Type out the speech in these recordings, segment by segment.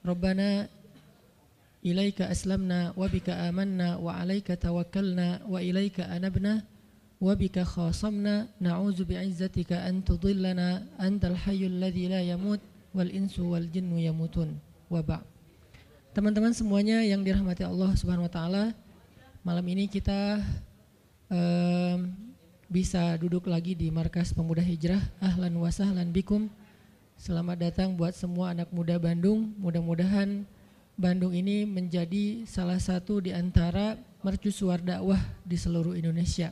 Rabbana ilaika aslamna wa bika amanna wa alaika tawakkalna wa ilaika anabna wa bika khasamna na'udzu bi'izzatika an tudillana antal hayyul ladzi la yamut wal insu wal jinnu yamutun wa ba'. Teman-teman semuanya yang dirahmati Allah Subhanahu wa taala, malam ini kita bisa duduk lagi di Markas Pemuda Hijrah. Ahlan wa sahlan bikum. Selamat datang buat semua anak muda Bandung. Mudah-mudahan Bandung ini menjadi salah satu di antara mercusuar dakwah di seluruh Indonesia.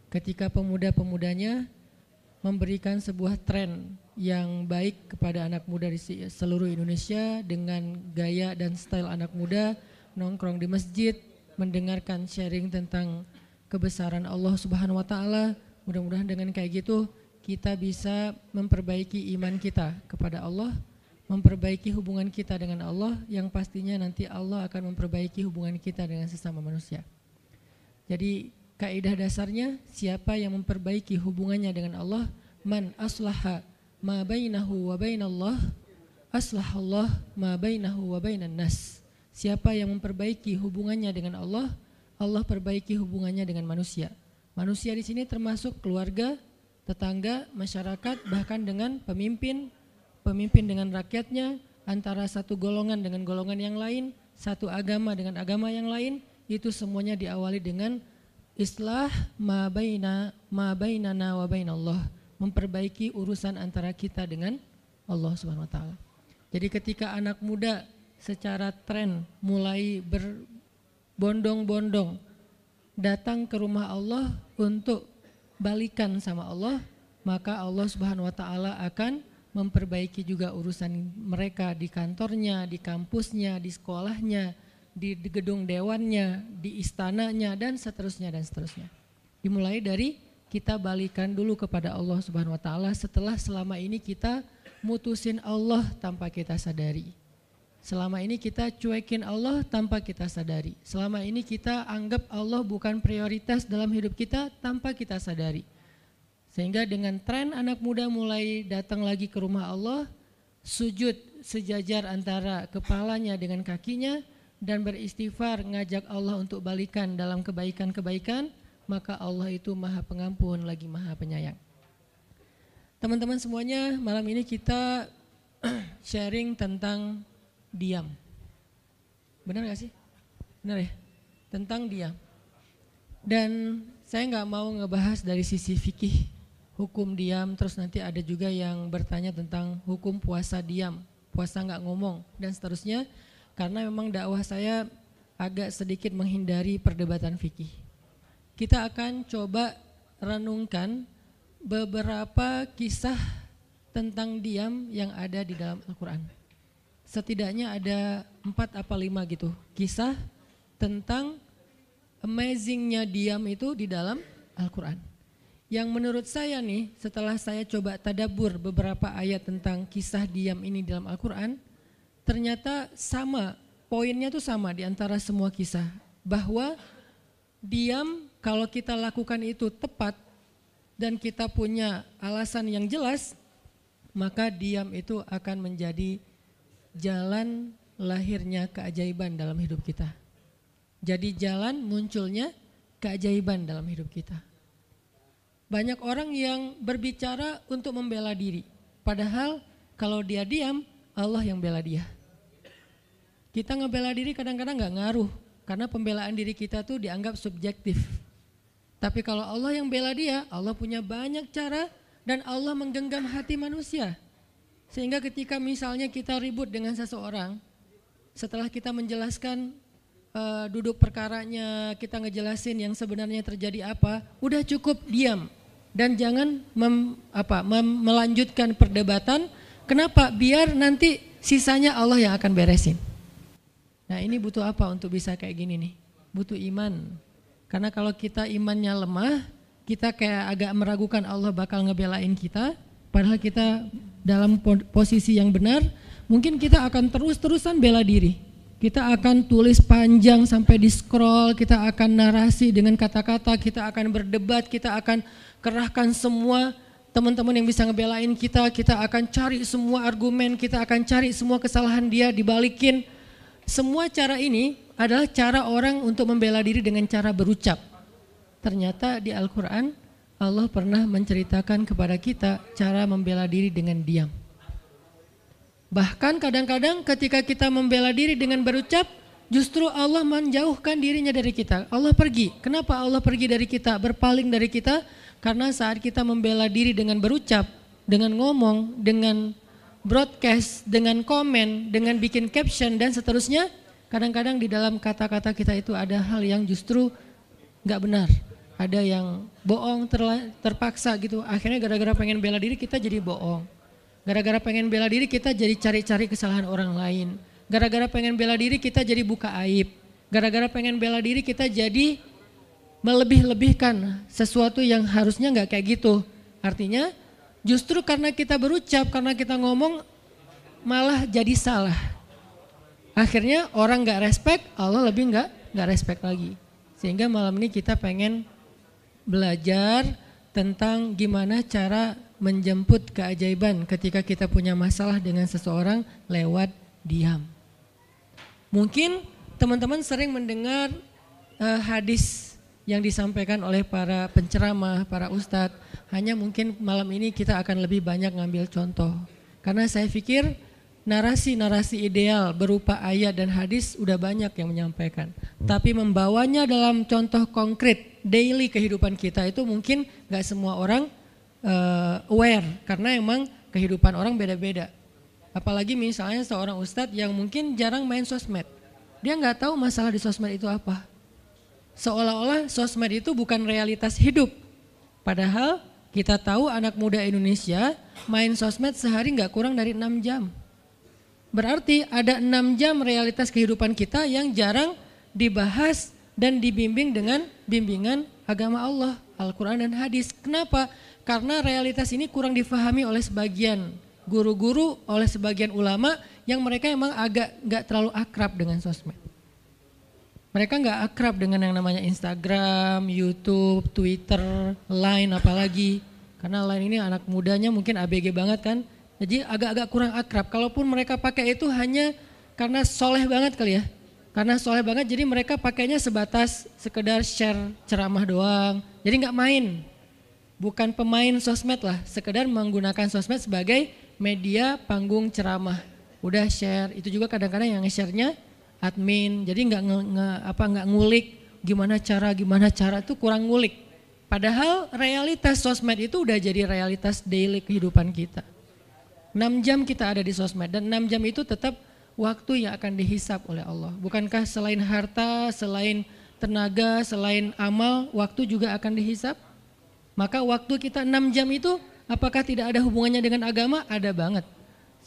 Ketika pemuda-pemudanya memberikan sebuah tren yang baik kepada anak muda di seluruh Indonesia dengan gaya dan style anak muda, nongkrong di masjid, mendengarkan sharing tentang kebesaran Allah Subhanahu wa taala. Mudah-mudahan dengan kayak gitu kita bisa memperbaiki iman kita kepada Allah, memperbaiki hubungan kita dengan Allah, yang pastinya nanti Allah akan memperbaiki hubungan kita dengan sesama manusia. Jadi kaidah dasarnya, siapa yang memperbaiki hubungannya dengan Allah, man aslaha ma bainahu wa bainallah aslahallah ma bainahu wa bainan nas. Siapa yang memperbaiki hubungannya dengan Allah, Allah perbaiki hubungannya dengan manusia. Manusia di sini termasuk keluarga, tetangga, masyarakat, bahkan dengan pemimpin dengan rakyatnya, antara satu golongan dengan golongan yang lain, satu agama dengan agama yang lain, itu semuanya diawali dengan islah ma bainana wa bainallah, memperbaiki urusan antara kita dengan Allah Subhanahu wa taala. Jadi ketika anak muda secara tren mulai berbondong-bondong datang ke rumah Allah untuk balikan sama Allah, maka Allah Subhanahu wa taala akan memperbaiki juga urusan mereka di kantornya, di kampusnya, di sekolahnya, di gedung dewannya, di istananya, dan seterusnya dan seterusnya. Dimulai dari kita balikan dulu kepada Allah Subhanahu wa taala setelah selama ini kita mutusin Allah tanpa kita sadari. Selama ini kita cuekin Allah tanpa kita sadari. Selama ini kita anggap Allah bukan prioritas dalam hidup kita tanpa kita sadari. Sehingga dengan tren anak muda mulai datang lagi ke rumah Allah, sujud sejajar antara kepalanya dengan kakinya, dan beristighfar ngajak Allah untuk balikan dalam kebaikan-kebaikan, maka Allah itu Maha Pengampun lagi Maha Penyayang. Teman-teman semuanya, malam ini kita sharing tentang diam. Benar gak sih? Benar ya? Tentang diam. Dan saya gak mau ngebahas dari sisi fikih, hukum diam, terus nanti ada juga yang bertanya tentang hukum puasa diam, puasa gak ngomong, dan seterusnya. Karena memang dakwah saya agak sedikit menghindari perdebatan fikih. Kita akan coba renungkan beberapa kisah tentang diam yang ada di dalam Al-Quran. Setidaknya ada 4 apa 5 gitu kisah tentang amazingnya diam itu di dalam Al-Quran. Yang menurut saya nih, setelah saya coba tadabbur beberapa ayat tentang kisah diam ini dalam Al-Quran, ternyata sama, poinnya tuh sama di antara semua kisah. Bahwa diam kalau kita lakukan itu tepat dan kita punya alasan yang jelas, maka diam itu akan menjadi jalan lahirnya keajaiban dalam hidup kita. Jadi jalan munculnya keajaiban dalam hidup kita. Banyak orang yang berbicara untuk membela diri, padahal kalau dia diam, Allah yang bela dia. Kita ngebela diri kadang-kadang gak ngaruh, karena pembelaan diri kita tuh dianggap subjektif. Tapi kalau Allah yang bela dia, Allah punya banyak cara dan Allah menggenggam hati manusia. Sehingga ketika misalnya kita ribut dengan seseorang, setelah kita menjelaskan duduk perkaranya, kita ngejelasin yang sebenarnya terjadi apa, udah cukup diam. Dan jangan melanjutkan perdebatan. Kenapa? Biar nanti sisanya Allah yang akan beresin. Nah ini butuh apa untuk bisa kayak gini nih? Butuh iman. Karena kalau kita imannya lemah, kita kayak agak meragukan Allah bakal ngebelain kita. Padahal kita dalam posisi yang benar, mungkin kita akan terus-terusan bela diri. Kita akan tulis panjang sampai di scroll, kita akan narasi dengan kata-kata, kita akan berdebat, kita akan kerahkan semua teman-teman yang bisa ngebelain kita, kita akan cari semua argumen, kita akan cari semua kesalahan dia dibalikin. Semua cara ini adalah cara orang untuk membela diri dengan cara berucap. Ternyata di Al-Quran Allah pernah menceritakan kepada kita cara membela diri dengan diam. Bahkan kadang-kadang ketika kita membela diri dengan berucap, justru Allah menjauhkan dirinya dari kita. Allah pergi. Kenapa Allah pergi dari kita, berpaling dari kita? Karena saat kita membela diri dengan berucap, dengan ngomong, dengan broadcast, dengan komen, dengan bikin caption dan seterusnya, kadang-kadang di dalam kata-kata kita itu ada hal yang justru gak benar. Ada yang bohong, terpaksa gitu. Akhirnya gara-gara pengen bela diri kita jadi bohong. Gara-gara pengen bela diri kita jadi cari-cari kesalahan orang lain. Gara-gara pengen bela diri kita jadi buka aib. Gara-gara pengen bela diri kita jadi melebih-lebihkan sesuatu yang harusnya gak kayak gitu. Artinya justru karena kita berucap, karena kita ngomong malah jadi salah. Akhirnya orang gak respect, Allah lebih gak respect lagi. Sehingga malam ini kita pengen belajar tentang gimana cara menjemput keajaiban ketika kita punya masalah dengan seseorang lewat diam. Mungkin teman-teman sering mendengar hadis yang disampaikan oleh para penceramah, para ustadz. Hanya mungkin malam ini kita akan lebih banyak ngambil contoh. Karena saya pikir narasi-narasi ideal berupa ayat dan hadis udah banyak yang menyampaikan. Tapi membawanya dalam contoh konkret daily kehidupan kita itu mungkin gak semua orang aware. Karena emang kehidupan orang beda-beda. Apalagi misalnya seorang ustadz yang mungkin jarang main sosmed. Dia gak tahu masalah di sosmed itu apa. Seolah-olah sosmed itu bukan realitas hidup. Padahal kita tahu anak muda Indonesia main sosmed sehari gak kurang dari 6 jam. Berarti ada 6 jam realitas kehidupan kita yang jarang dibahas dan dibimbing dengan bimbingan agama Allah, Al-Quran dan hadis. Kenapa? Karena realitas ini kurang difahami oleh sebagian guru-guru, oleh sebagian ulama yang mereka emang agak gak terlalu akrab dengan sosmed. Mereka gak akrab dengan yang namanya Instagram, YouTube, Twitter, Line apalagi. Karena Line ini anak mudanya mungkin ABG banget kan. Jadi agak-agak kurang akrab. Kalaupun mereka pakai itu hanya karena soleh banget kali ya. Karena soleh banget jadi mereka pakainya sebatas sekedar share ceramah doang. Jadi gak main. Bukan pemain sosmed lah. Sekedar menggunakan sosmed sebagai media panggung ceramah. Udah share. Itu juga kadang-kadang yang nge-share-nya admin, jadi nggak ngulik gimana cara itu kurang ngulik. Padahal realitas sosmed itu udah jadi realitas daily kehidupan kita. 6 jam kita ada di sosmed dan 6 jam itu tetap waktu yang akan dihisap oleh Allah. Bukankah selain harta, selain tenaga, selain amal, waktu juga akan dihisap? Maka waktu kita 6 jam itu apakah tidak ada hubungannya dengan agama? Ada banget.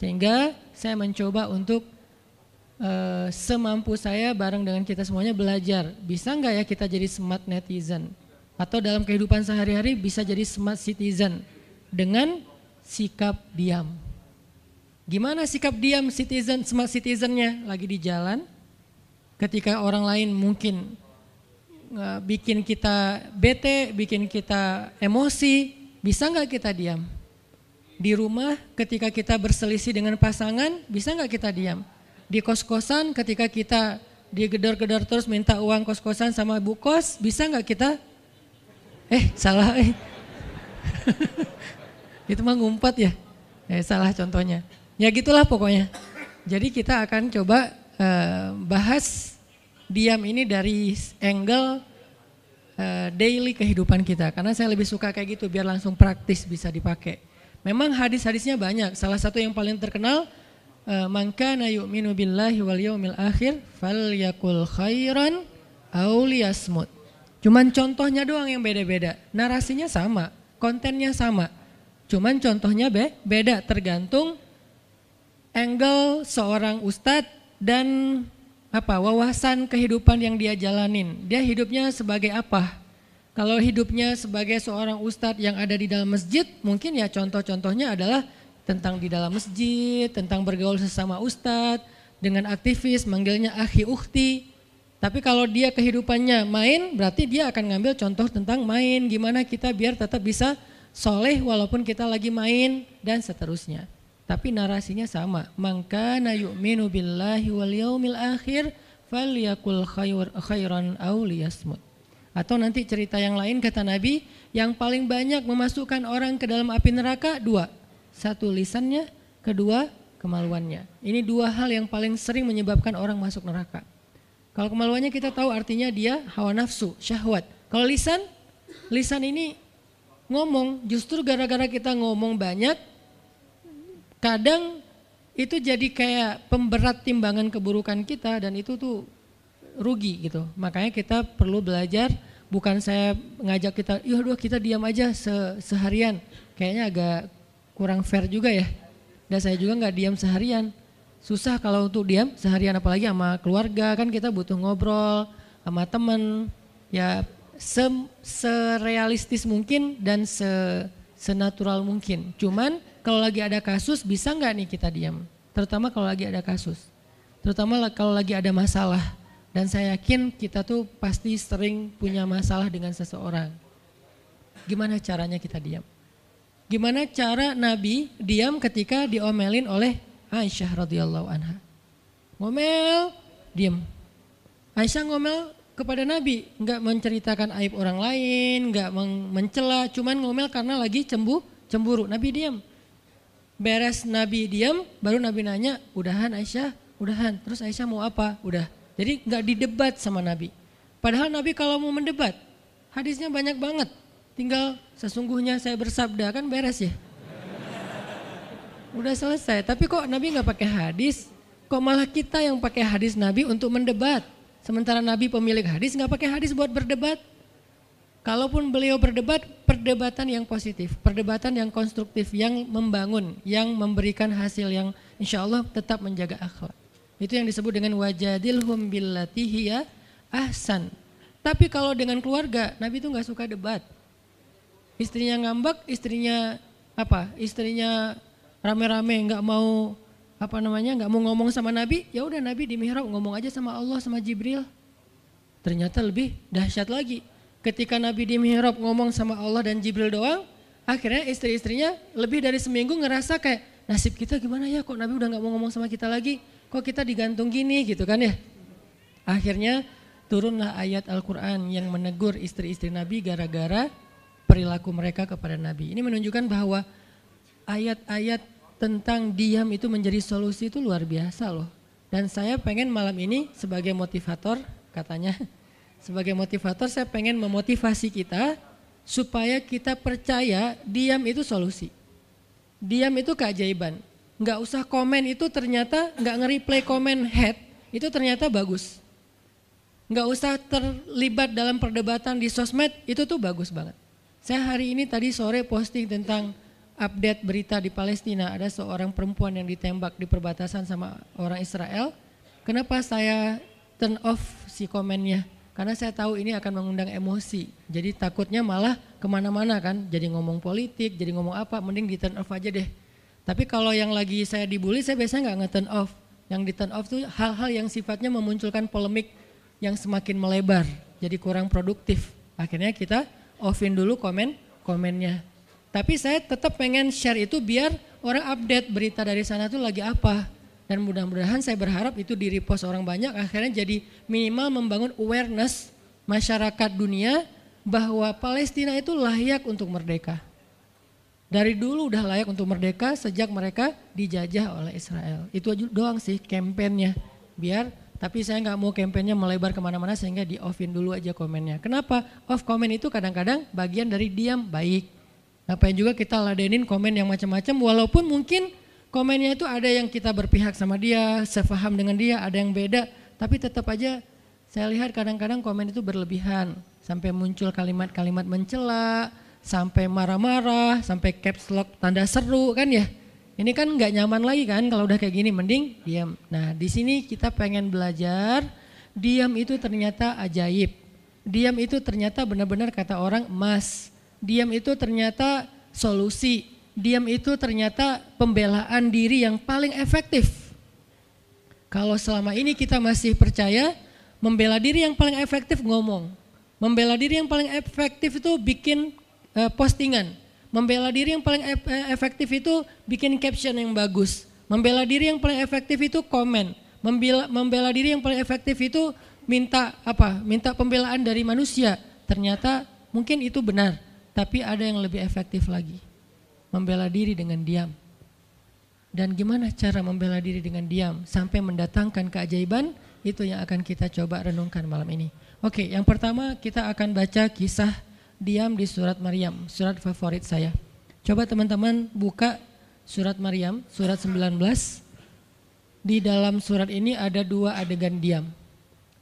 Sehingga saya mencoba untuk semampu saya bareng dengan kita semuanya belajar. Bisa nggak ya kita jadi smart netizen? Atau dalam kehidupan sehari-hari bisa jadi smart citizen dengan sikap diam. Gimana sikap diam citizen, smart citizennya? Lagi di jalan, ketika orang lain mungkin bikin kita bete, bikin kita emosi, bisa nggak kita diam? Di rumah ketika kita berselisih dengan pasangan, bisa nggak kita diam? Di kos-kosan ketika kita digedor-gedor terus minta uang kos-kosan sama bu kos, bisa nggak kita? Salah. Itu mah ngumpet ya. Salah contohnya. Ya gitulah pokoknya. Jadi kita akan coba bahas diam ini dari angle daily kehidupan kita. Karena saya lebih suka kayak gitu biar langsung praktis bisa dipakai. Memang hadis-hadisnya banyak. Salah satu yang paling terkenal, man kana yu'minu billahi wal yaumil akhir falyakul khairan aw liyasmut. Cuman contohnya doang yang beda-beda. Narasinya sama, kontennya sama. Cuman contohnya beda tergantung angle seorang ustadz dan wawasan kehidupan yang dia jalanin. Dia hidupnya sebagai apa? Kalau hidupnya sebagai seorang ustadz yang ada di dalam masjid, mungkin ya contoh-contohnya adalah tentang di dalam masjid, tentang bergaul sesama ustadz, dengan aktivis, manggilnya akhi ukhti. Tapi kalau dia kehidupannya main, berarti dia akan ngambil contoh tentang main, gimana kita biar tetap bisa soleh walaupun kita lagi main dan seterusnya. Tapi narasinya sama. Man kana yu'minu billahi wal yaumil akhir falyakul khairan aw liyasmut. Atau nanti cerita yang lain kata Nabi, yang paling banyak memasukkan orang ke dalam api neraka dua. Satu lisannya, kedua kemaluannya. Ini dua hal yang paling sering menyebabkan orang masuk neraka. Kalau kemaluannya kita tahu artinya dia hawa nafsu, syahwat. Kalau lisan ini ngomong, justru gara-gara kita ngomong banyak, kadang itu jadi kayak pemberat timbangan keburukan kita dan itu tuh rugi gitu. Makanya kita perlu belajar, bukan saya ngajak kita, kita diam aja seharian. Kayaknya agak kurang fair juga ya. Dan saya juga nggak diam seharian. Susah kalau untuk diam seharian, apalagi sama keluarga, kan kita butuh ngobrol sama teman. Ya serealistis mungkin dan senatural mungkin. Cuman kalau lagi ada kasus bisa nggak nih kita diam? Terutama kalau lagi ada kasus. Terutama kalau lagi ada masalah. Dan saya yakin kita tuh pasti sering punya masalah dengan seseorang. Gimana caranya kita diam? Gimana cara Nabi diam ketika diomelin oleh Aisyah radhiyallahu anha? Ngomel, diam. Aisyah ngomel kepada Nabi, enggak menceritakan aib orang lain, enggak mencela, cuman ngomel karena lagi cemburu. Nabi diam. Beres Nabi diam, baru Nabi nanya, udahan Aisyah? Udahan. Terus Aisyah mau apa? Udah. Jadi enggak didebat sama Nabi. Padahal Nabi kalau mau mendebat, hadisnya banyak banget. Tinggal sesungguhnya saya bersabda, kan beres ya. Udah selesai, tapi kok Nabi nggak pakai hadis? Kok malah kita yang pakai hadis Nabi untuk mendebat? Sementara Nabi pemilik hadis nggak pakai hadis buat berdebat. Kalaupun beliau berdebat, perdebatan yang positif, perdebatan yang konstruktif, yang membangun, yang memberikan hasil yang insya Allah tetap menjaga akhlak. Itu yang disebut dengan wajadilhum billati hiya ahsan. Tapi kalau dengan keluarga, Nabi itu nggak suka debat. Istrinya ngambek, istrinya rame-rame nggak mau nggak mau ngomong sama Nabi, ya udah Nabi di mihrab ngomong aja sama Allah sama Jibril. Ternyata lebih dahsyat lagi. Ketika Nabi di mihrab ngomong sama Allah dan Jibril doang, akhirnya istri-istrinya lebih dari seminggu ngerasa kayak nasib kita gimana ya, kok Nabi udah nggak mau ngomong sama kita lagi, kok kita digantung gini gitu kan ya. Akhirnya turunlah ayat Al-Quran yang menegur istri-istri Nabi gara-gara perilaku mereka kepada Nabi. Ini menunjukkan bahwa ayat-ayat tentang diam itu menjadi solusi itu luar biasa loh. Dan saya pengen malam ini sebagai motivator, katanya sebagai motivator saya pengen memotivasi kita supaya kita percaya diam itu solusi. Diam itu keajaiban. Nggak usah komen itu ternyata, nggak nge-replay komen head itu ternyata bagus. Nggak usah terlibat dalam perdebatan di sosmed, itu tuh bagus banget. Saya hari ini tadi sore posting tentang update berita di Palestina, ada seorang perempuan yang ditembak di perbatasan sama orang Israel. Kenapa saya turn off si komennya? Karena saya tahu ini akan mengundang emosi. Jadi takutnya malah kemana-mana kan, jadi ngomong politik, jadi ngomong apa, mending di turn off aja deh. Tapi kalau yang lagi saya dibully, saya biasanya nggak nge-turn off. Yang di turn off tuh hal-hal yang sifatnya memunculkan polemik yang semakin melebar, jadi kurang produktif. Akhirnya kita offin dulu komennya. Tapi saya tetap pengen share itu biar orang update berita dari sana tuh lagi apa. Dan mudah-mudahan saya berharap itu di repost orang banyak, akhirnya jadi minimal membangun awareness masyarakat dunia bahwa Palestina itu layak untuk merdeka. Dari dulu udah layak untuk merdeka sejak mereka dijajah oleh Israel. Itu doang sih kampanyenya. Tapi saya nggak mau kampanyenya melebar kemana-mana sehingga di offin dulu aja komennya. Kenapa? Off komen itu kadang-kadang bagian dari diam baik. Ngapain juga kita ladenin komen yang macam-macam, walaupun mungkin komennya itu ada yang kita berpihak sama dia, sepaham dengan dia, ada yang beda, tapi tetap aja saya lihat kadang-kadang komen itu berlebihan, sampai muncul kalimat-kalimat mencela, sampai marah-marah, sampai caps lock tanda seru kan ya. Ini kan nggak nyaman lagi kan kalau udah kayak gini, mending diam. Nah di sini kita pengen belajar, diam itu ternyata ajaib, diam itu ternyata benar-benar kata orang emas. Diam itu ternyata solusi, diam itu ternyata pembelaan diri yang paling efektif. Kalau selama ini kita masih percaya membela diri yang paling efektif ngomong, membela diri yang paling efektif itu bikin postingan, Membela diri yang paling efektif itu bikin caption yang bagus. Membela diri yang paling efektif itu komen. Membela diri yang paling efektif itu minta pembelaan dari manusia. Ternyata mungkin itu benar, tapi ada yang lebih efektif lagi. Membela diri dengan diam. Dan gimana cara membela diri dengan diam sampai mendatangkan keajaiban, itu yang akan kita coba renungkan malam ini. Oke, yang pertama kita akan baca kisah diam di surat Maryam, surat favorit saya. Coba teman-teman buka surat Maryam, surat 19. Di dalam surat ini ada 2 adegan diam.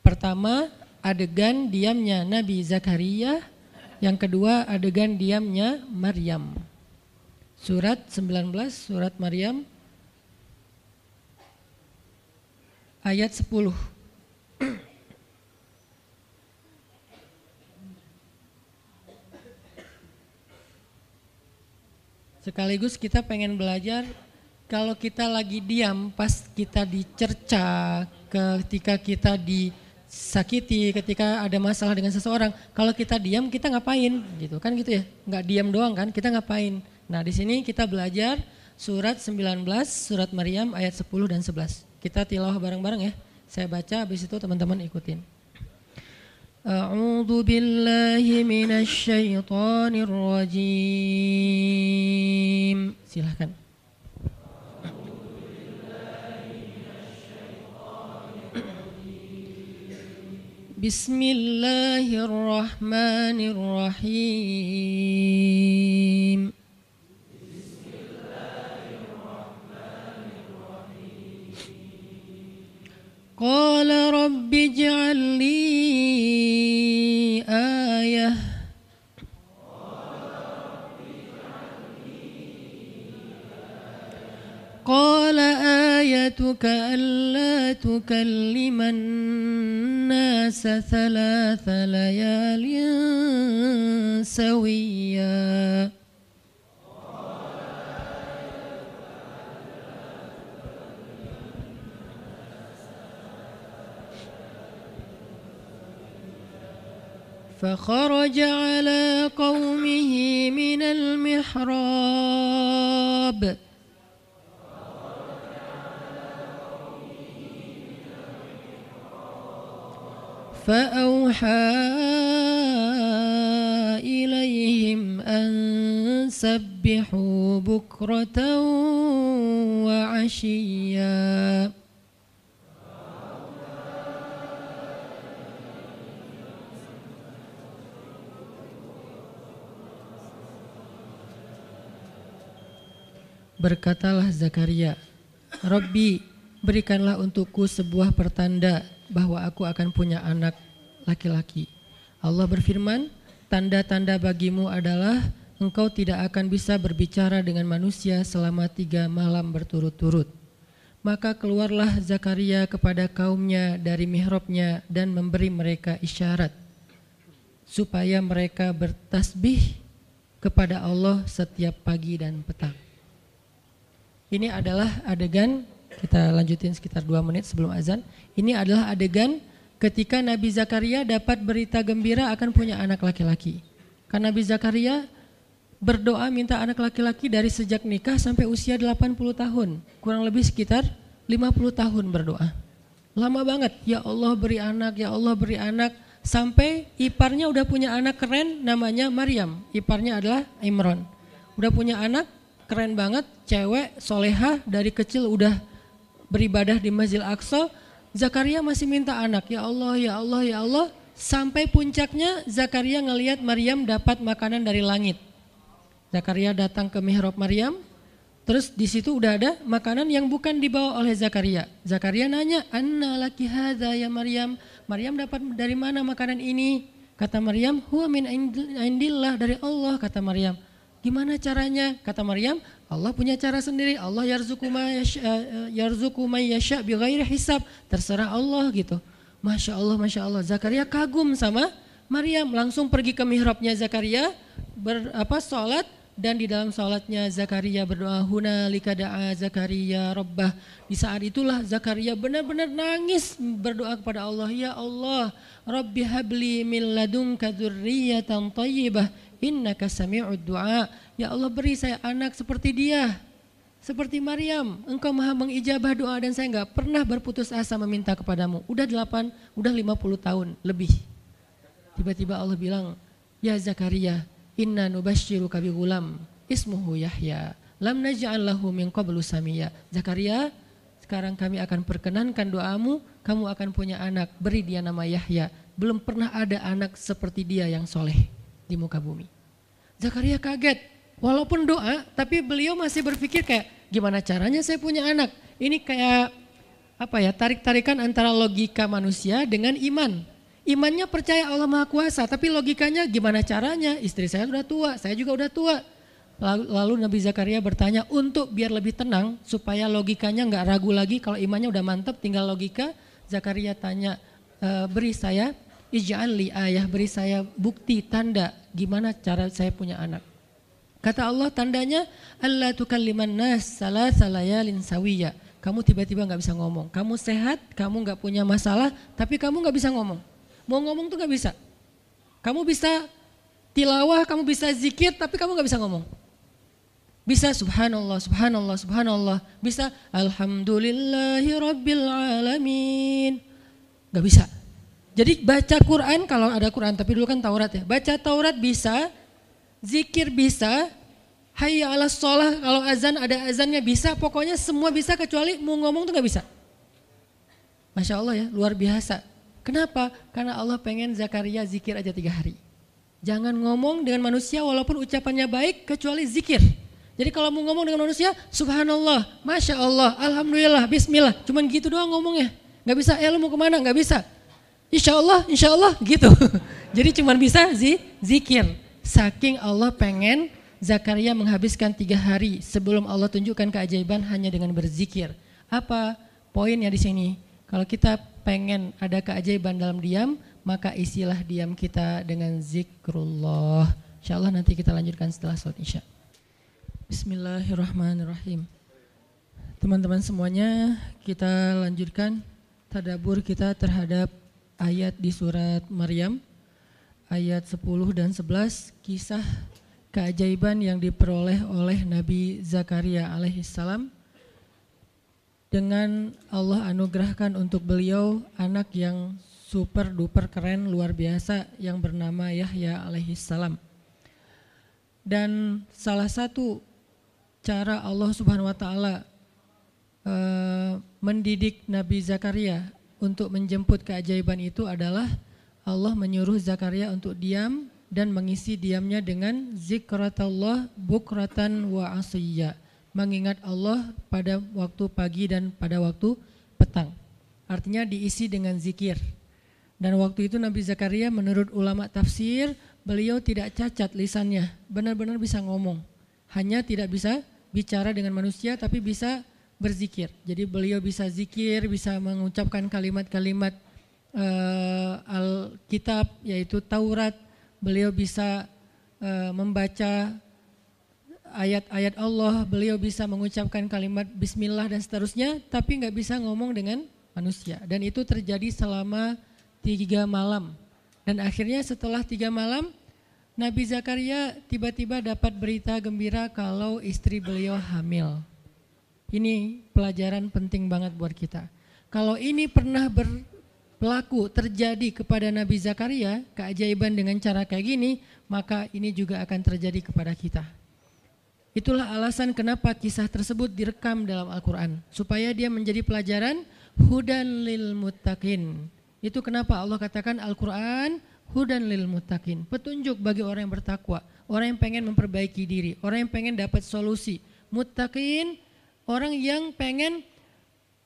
Pertama, adegan diamnya Nabi Zakaria. Yang kedua, adegan diamnya Maryam. Surat 19, surat Maryam, ayat 10. Sekaligus kita pengen belajar kalau kita lagi diam pas kita dicerca, ketika kita disakiti, ketika ada masalah dengan seseorang, kalau kita diam kita ngapain gitu kan gitu ya, nggak diam doang kan, kita ngapain. Nah di sini kita belajar surat 19, surat Maryam ayat 10 dan 11. Kita tilawah bareng-bareng ya, saya baca habis itu teman-teman ikutin. A'udzu billahi minasy syaithanir rajim. Silakan. Bismillahirrahmanirrahim. Qala rabbi ij'al li ayah. Qala ayatuka alla tukalliman nasa thalatha layalin sawiyya. فخرج على قومه من المحراب فأوحى إليهم أن سبحوا بكرة وعشيا. Berkatalah Zakaria, Rabbi, berikanlah untukku sebuah pertanda bahwa aku akan punya anak laki-laki. Allah berfirman, tanda-tanda bagimu adalah engkau tidak akan bisa berbicara dengan manusia selama 3 malam berturut-turut. Maka keluarlah Zakaria kepada kaumnya dari mihrabnya dan memberi mereka isyarat supaya mereka bertasbih kepada Allah setiap pagi dan petang. Ini adalah adegan, kita lanjutin sekitar 2 menit sebelum azan. Ini adalah adegan ketika Nabi Zakaria dapat berita gembira akan punya anak laki-laki. Karena Nabi Zakaria berdoa minta anak laki-laki dari sejak nikah sampai usia 80 tahun. Kurang lebih sekitar 50 tahun berdoa. Lama banget, ya Allah beri anak, ya Allah beri anak. Sampai iparnya udah punya anak keren namanya Maryam. Iparnya adalah Imran. Udah punya anak keren banget, cewek, solehah, dari kecil udah beribadah di Masjid Al-Aqsa. Zakaria masih minta anak, ya Allah, ya Allah, ya Allah. Sampai puncaknya Zakaria ngelihat Maryam dapat makanan dari langit. Zakaria datang ke mihrab Maryam, terus di situ udah ada makanan yang bukan dibawa oleh Zakaria. Zakaria nanya, anna laki hadza ya Maryam. Maryam dapat dari mana makanan ini? Kata Maryam, huwa min indillah, dari Allah, kata Maryam. Gimana caranya? Kata Maryam, Allah punya cara sendiri. Allah yarzuqu may yasha bighairi hisab. Terserah Allah gitu. Masya Allah, Masya Allah. Zakaria kagum sama Maryam. Langsung pergi ke mihrabnya Zakaria, sholat. Dan di dalam sholatnya Zakaria berdoa, hunalika da'a Zakaria rabbah. Di saat itulah Zakaria benar-benar nangis berdoa kepada Allah. Ya Allah, Rabbi habli min ladunka dzurriyyatan thayyibah. innaka sami'ud du'a. Ya Allah, beri saya anak seperti dia, seperti Maryam. Engkau maha mengijabah doa dan saya enggak pernah berputus asa meminta kepadamu. Udah 50 tahun lebih. Tiba-tiba Allah bilang, ya Zakaria, inna nubasyiruka bi ghulam ismuhu Yahya lam naj'al lahu min qablu samiyya. Zakaria, sekarang kami akan perkenankan doamu, kamu akan punya anak, beri dia nama Yahya. Belum pernah ada anak seperti dia yang soleh di muka bumi. Zakaria kaget, walaupun doa, tapi beliau masih berpikir kayak, gimana caranya saya punya anak? Ini kayak tarik-tarikan antara logika manusia dengan iman. Imannya percaya Allah Maha Kuasa, tapi logikanya gimana caranya? Istri saya sudah tua, saya juga udah tua. Lalu Nabi Zakaria bertanya untuk biar lebih tenang, supaya logikanya nggak ragu lagi. Kalau imannya udah mantap, tinggal logika. Zakaria tanya, beri saya ij'al li ayah, beri saya bukti tanda gimana cara saya punya anak. Kata Allah, tandanya alla tukalliman nas salasa layalin sawiyya. Kamu tiba-tiba nggak bisa ngomong. Kamu sehat, kamu nggak punya masalah, tapi kamu nggak bisa ngomong. Mau ngomong tuh nggak bisa. Kamu bisa tilawah, kamu bisa zikir, tapi kamu nggak bisa ngomong. Bisa subhanallah, subhanallah, subhanallah. Bisa alhamdulillahi rabbil alamin. Gak bisa. Jadi baca Quran, kalau ada Quran, tapi dulu kan Taurat ya. Baca Taurat bisa, zikir bisa, hayya ala sholah, kalau azan ada azannya bisa. Pokoknya semua bisa kecuali mau ngomong tuh gak bisa. Masya Allah ya, luar biasa. Kenapa? Karena Allah pengen Zakaria zikir aja 3 hari. Jangan ngomong dengan manusia walaupun ucapannya baik kecuali zikir. Jadi kalau mau ngomong dengan manusia, subhanallah, masya Allah, alhamdulillah, bismillah. Cuman gitu doang ngomongnya. Gak bisa, lu mau kemana? Gak bisa. Insya Allah gitu. Jadi cuman bisa zikir. Saking Allah pengen Zakaria menghabiskan 3 hari sebelum Allah tunjukkan keajaiban hanya dengan berzikir. Apa poinnya di sini? Kalau kita pengen ada keajaiban dalam diam, maka isilah diam kita dengan zikrullah. Insya Allah nanti kita lanjutkan setelah sholat isya. Bismillahirrahmanirrahim. Teman-teman semuanya, kita lanjutkan tadabbur kita terhadap ayat di surat Maryam, ayat 10 dan 11, kisah keajaiban yang diperoleh oleh Nabi Zakaria alaihissalam dengan Allah anugerahkan untuk beliau anak yang super duper keren luar biasa yang bernama Yahya alaihissalam. Dan salah satu cara Allah Subhanahu wa taala mendidik Nabi Zakaria untuk menjemput keajaiban itu adalah Allah menyuruh Zakaria untuk diam dan mengisi diamnya dengan zikratullah bukratan wa asiyya, mengingat Allah pada waktu pagi dan pada waktu petang. Artinya diisi dengan zikir. Dan waktu itu Nabi Zakaria menurut ulama tafsir, beliau tidak cacat lisannya, benar-benar bisa ngomong. Hanya tidak bisa bicara dengan manusia tapi bisa berzikir. Jadi beliau bisa zikir, bisa mengucapkan kalimat-kalimat Alkitab yaitu Taurat. Beliau bisa membaca ayat-ayat Allah, beliau bisa mengucapkan kalimat bismillah dan seterusnya, tapi nggak bisa ngomong dengan manusia. Dan itu terjadi selama 3 malam. Dan akhirnya setelah 3 malam, Nabi Zakaria tiba-tiba dapat berita gembira kalau istri beliau hamil. Ini pelajaran penting banget buat kita. Kalau ini pernah berlaku terjadi kepada Nabi Zakaria, keajaiban dengan cara kayak gini, maka ini juga akan terjadi kepada kita. Itulah alasan kenapa kisah tersebut direkam dalam Al-Quran, supaya dia menjadi pelajaran hudan lil muttaqin. Itu kenapa Allah katakan Al-Quran hudan lil muttaqin, petunjuk bagi orang yang bertakwa, orang yang pengen memperbaiki diri, orang yang pengen dapat solusi. Muttaqin, orang yang pengen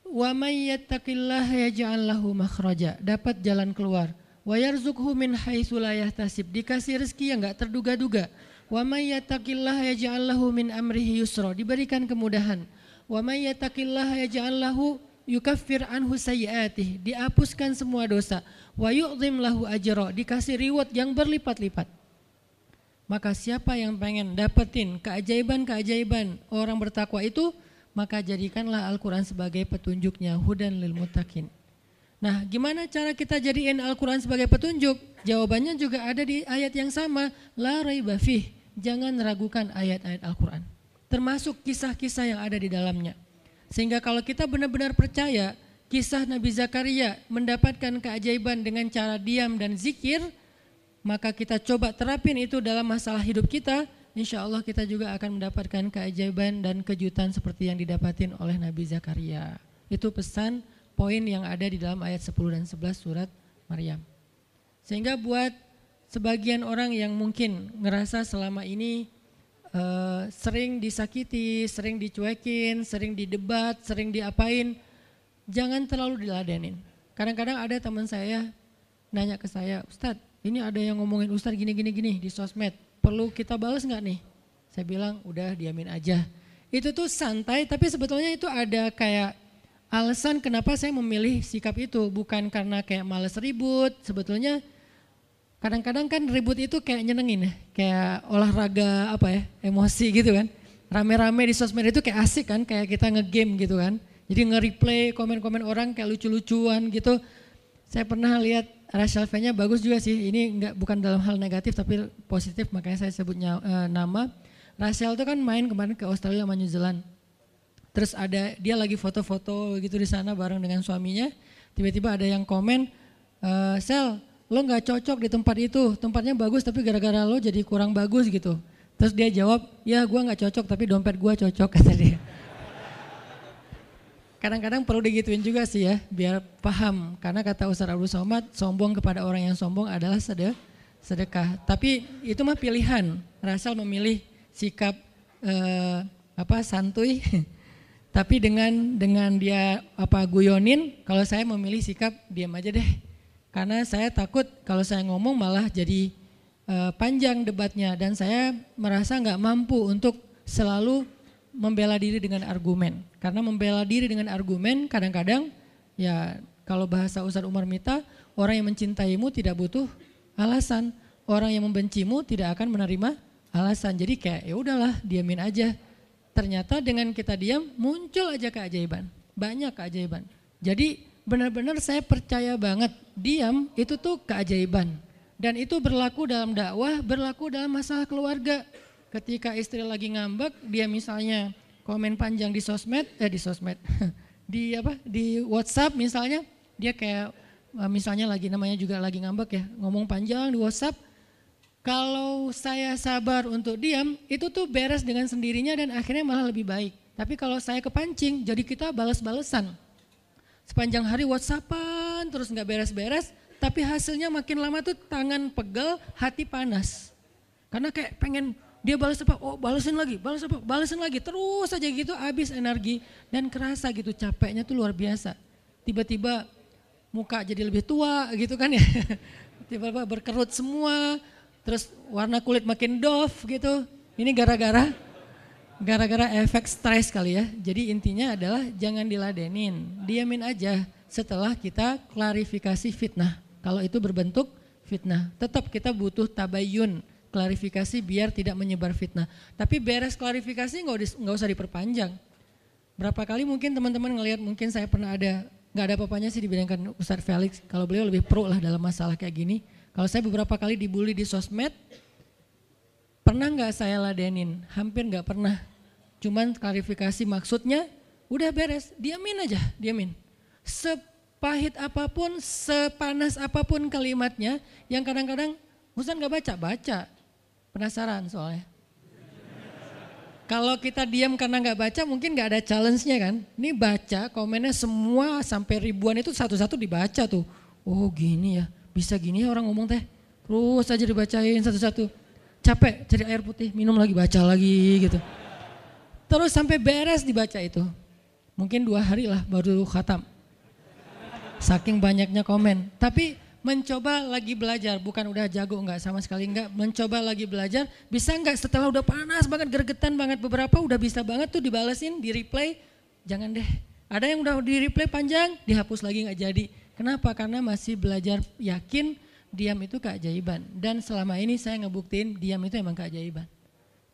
wa may yattaqillaha yaj'al lahu makhraja, dapat jalan keluar. Wa yarzuqhu min haitsu la yahtasib, dikasih rezeki yang enggak terduga-duga. Wa may yattaqillaha yaj'al lahu min amrihi yusra, diberikan kemudahan. Wa may yattaqillaha yaj'al lahu yukaffir anhu sayyi'atih, dihapuskan semua dosa. Wa yu'dhim lahu ajra, dikasih reward yang berlipat-lipat. Maka siapa yang pengen dapetin keajaiban-keajaiban orang bertakwa itu, maka jadikanlah Al-Quran sebagai petunjuknya, hudan lil muttaqin. Nah, gimana cara kita jadiin Al-Quran sebagai petunjuk? Jawabannya juga ada di ayat yang sama. La raiba fih, jangan ragukan ayat-ayat Al-Quran. Termasuk kisah-kisah yang ada di dalamnya. Sehingga kalau kita benar-benar percaya kisah Nabi Zakaria mendapatkan keajaiban dengan cara diam dan zikir, maka kita coba terapin itu dalam masalah hidup kita, insya Allah kita juga akan mendapatkan keajaiban dan kejutan seperti yang didapatin oleh Nabi Zakaria. Itu pesan poin yang ada di dalam ayat 10 dan 11 surat Maryam. Sehingga buat sebagian orang yang mungkin ngerasa selama ini sering disakiti, sering dicuekin, sering didebat, sering diapain, jangan terlalu diladenin. Kadang-kadang ada teman saya nanya ke saya, Ustadz, ini ada yang ngomongin Ustadz gini di sosmed, perlu kita balas nggak nih? Saya bilang udah diamin aja. Itu tuh santai, tapi sebetulnya itu ada kayak alasan kenapa saya memilih sikap itu, bukan karena kayak males ribut. Sebetulnya kadang-kadang kan ribut itu kayak nyenengin ya, kayak olahraga emosi gitu kan. Rame-rame di sosmed itu kayak asik kan, kayak kita ngegame gitu kan. Jadi nge-replay komen-komen orang kayak lucu-lucuan gitu. Saya pernah lihat Rachel V-nya bagus juga sih, ini bukan dalam hal negatif tapi positif, makanya saya sebutnya nama. Rachel itu kan main kemarin ke Australia sama New Zealand. Terus ada dia lagi foto-foto gitu di sana bareng dengan suaminya. Tiba-tiba ada yang komen, Sel, lo nggak cocok di tempat itu, tempatnya bagus tapi gara-gara lo jadi kurang bagus gitu. Terus dia jawab, ya gue nggak cocok tapi dompet gue cocok, kata dia. Kadang-kadang perlu digituin juga sih ya, biar paham. Karena kata Ustaz Abdul Somad, sombong kepada orang yang sombong adalah sedekah. Tapi itu mah pilihan. Rachel memilih sikap santuy. Tapi dengan dia guyonin, kalau saya memilih sikap diam aja deh. Karena saya takut kalau saya ngomong malah jadi panjang debatnya, dan saya merasa nggak mampu untuk selalu membela diri dengan argumen. Karena membela diri dengan argumen kadang-kadang ya kalau bahasa Ustaz Umar Mita, orang yang mencintaimu tidak butuh alasan, orang yang membencimu tidak akan menerima alasan. Jadi kayak ya udahlah, diamin aja. Ternyata dengan kita diam muncul aja keajaiban, banyak keajaiban. Jadi benar-benar saya percaya banget diam itu tuh keajaiban. Dan itu berlaku dalam dakwah, berlaku dalam masalah keluarga. Ketika istri lagi ngambek, dia misalnya komen panjang di sosmed, di WhatsApp misalnya, dia kayak misalnya namanya juga lagi ngambek ya, ngomong panjang di WhatsApp. Kalau saya sabar untuk diam, itu tuh beres dengan sendirinya dan akhirnya malah lebih baik. Tapi kalau saya kepancing, jadi kita balas-balesan. Sepanjang hari WhatsAppan terus nggak beres-beres, tapi hasilnya makin lama tuh tangan pegel, hati panas. Karena kayak pengen dia balas apa, oh balesin lagi, balas apa, balesin lagi, terus aja gitu habis energi dan kerasa gitu capeknya tuh luar biasa. Tiba-tiba muka jadi lebih tua gitu kan ya, tiba-tiba berkerut semua, terus warna kulit makin doff gitu. Ini gara-gara efek stres kali ya. Jadi intinya adalah jangan diladenin, diamin aja setelah kita klarifikasi fitnah. Kalau itu berbentuk fitnah, tetap kita butuh tabayun, klarifikasi biar tidak menyebar fitnah. Tapi beres klarifikasi nggak usah diperpanjang. Berapa kali mungkin teman-teman ngelihat, mungkin saya pernah nggak ada apa-apanya sih dibandingkan Ustadz Felix. Kalau beliau lebih pro lah dalam masalah kayak gini. Kalau saya beberapa kali dibully di sosmed, pernah nggak saya ladenin? Hampir nggak pernah. Cuman klarifikasi maksudnya, udah beres, diamin aja, diamin. Sepahit apapun, sepanas apapun kalimatnya, yang kadang-kadang Ustadz nggak baca. Penasaran soalnya. Kalau kita diam karena nggak baca mungkin nggak ada challenge-nya kan. Ini baca komennya semua sampai ribuan itu satu-satu dibaca tuh. Oh gini ya, bisa gini ya orang ngomong teh. Terus aja dibacain satu-satu. Capek cari air putih, minum lagi, baca lagi gitu. Terus sampai beres dibaca itu. Mungkin 2 hari lah baru khatam. Saking banyaknya komen. Tapi mencoba lagi belajar, bukan udah jago enggak, sama sekali enggak, mencoba lagi belajar, bisa enggak setelah udah panas banget, gergetan banget beberapa, udah bisa banget tuh dibalesin, di replay, jangan deh. Ada yang udah di replay panjang, dihapus lagi enggak jadi. Kenapa? Karena masih belajar yakin diam itu keajaiban. Dan selama ini saya ngebuktiin diam itu emang keajaiban.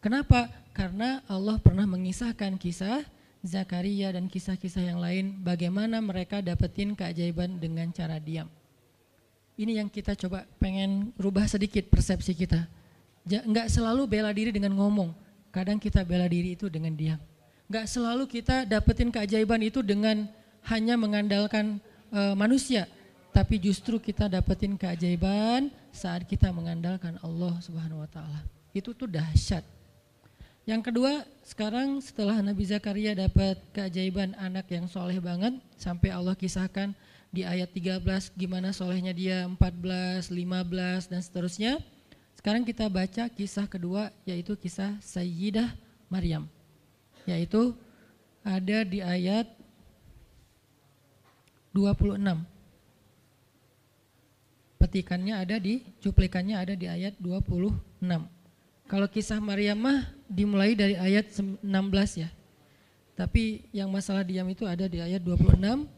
Kenapa? Karena Allah pernah mengisahkan kisah Zakaria dan kisah-kisah yang lain, bagaimana mereka dapetin keajaiban dengan cara diam. Ini yang kita coba pengen rubah sedikit persepsi kita. Enggak selalu bela diri dengan ngomong, kadang kita bela diri itu dengan diam. Enggak selalu kita dapetin keajaiban itu dengan hanya mengandalkan manusia, tapi justru kita dapetin keajaiban saat kita mengandalkan Allah Subhanahu wa taala. Itu tuh dahsyat. Yang kedua, sekarang setelah Nabi Zakaria dapat keajaiban anak yang soleh banget, sampai Allah kisahkan di ayat 13 gimana solehnya dia, 14, 15 dan seterusnya. Sekarang kita baca kisah kedua, yaitu kisah Sayyidah Maryam, yaitu ada di ayat 26. Petikannya ada di, cuplikannya ada di ayat 26. Kalau kisah Maryam mah dimulai dari ayat 16 ya. Tapi yang masalah diam itu ada di ayat 26,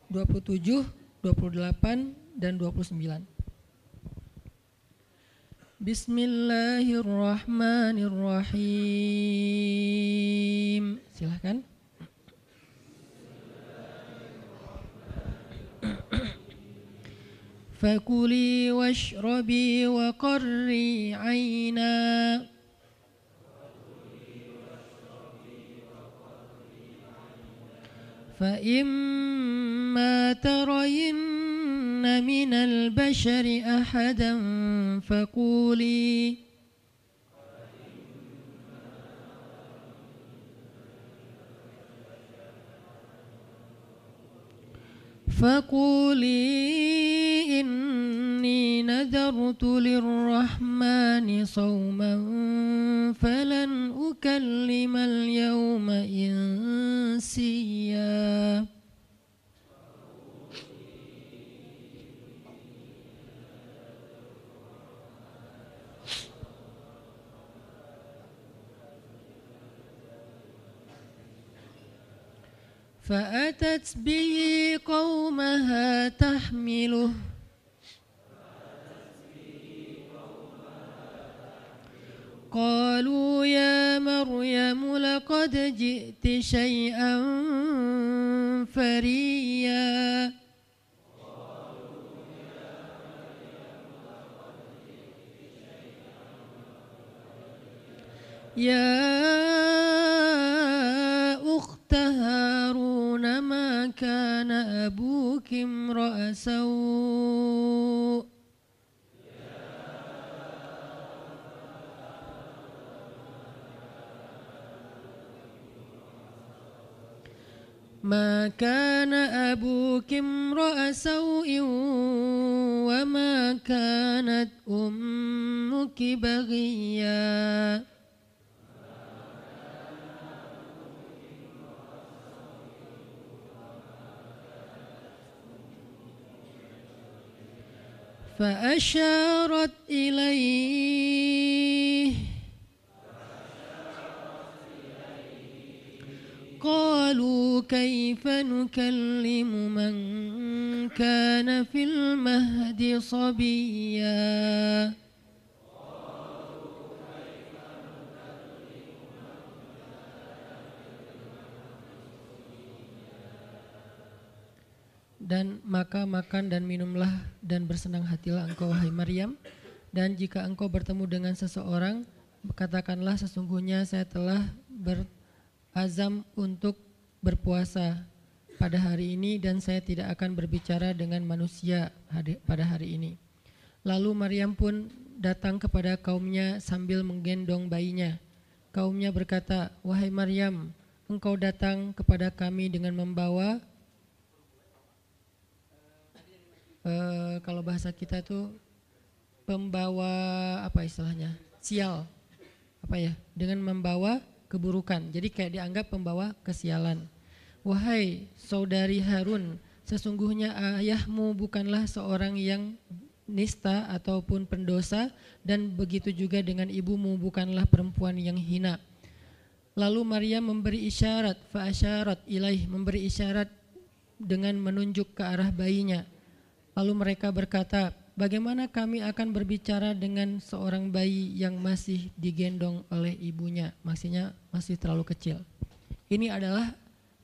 27, 28 dan 29. Bismillahirrahmanirrahim. Silakan. Fakuli washrabi wa qarri aina فإما ترين من البشر أحدا فقولي إني نذرت للرحمن صوما فلن أكلم اليوم إنسيا فأتت به قومها تحمله قالوا يا مريم لقد جئت شيئا فريا يا أخت هارون ما كان أبوك امرأ سوء ما كان أبوك امرأ سوء وما كانت أمك بغيا فأشارت إليه قالوا كيف نكلم من كان في المهد صبيا Dan maka makan dan minumlah dan bersenang hatilah engkau wahai Maryam, dan jika engkau bertemu dengan seseorang katakanlah sesungguhnya saya telah berazam untuk berpuasa pada hari ini dan saya tidak akan berbicara dengan manusia pada hari ini. Lalu Maryam pun datang kepada kaumnya sambil menggendong bayinya. Kaumnya berkata, wahai Maryam, engkau datang kepada kami dengan membawa kalau bahasa kita tuh pembawa apa istilahnya, sial, apa ya, dengan membawa keburukan. Jadi kayak dianggap pembawa kesialan. Wahai saudari Harun, sesungguhnya ayahmu bukanlah seorang yang nista ataupun pendosa, dan begitu juga dengan ibumu bukanlah perempuan yang hina. Lalu Maryam memberi isyarat, fa'asyarat ilaih, memberi isyarat dengan menunjuk ke arah bayinya. Lalu mereka berkata, bagaimana kami akan berbicara dengan seorang bayi yang masih digendong oleh ibunya, maksudnya masih terlalu kecil. Ini adalah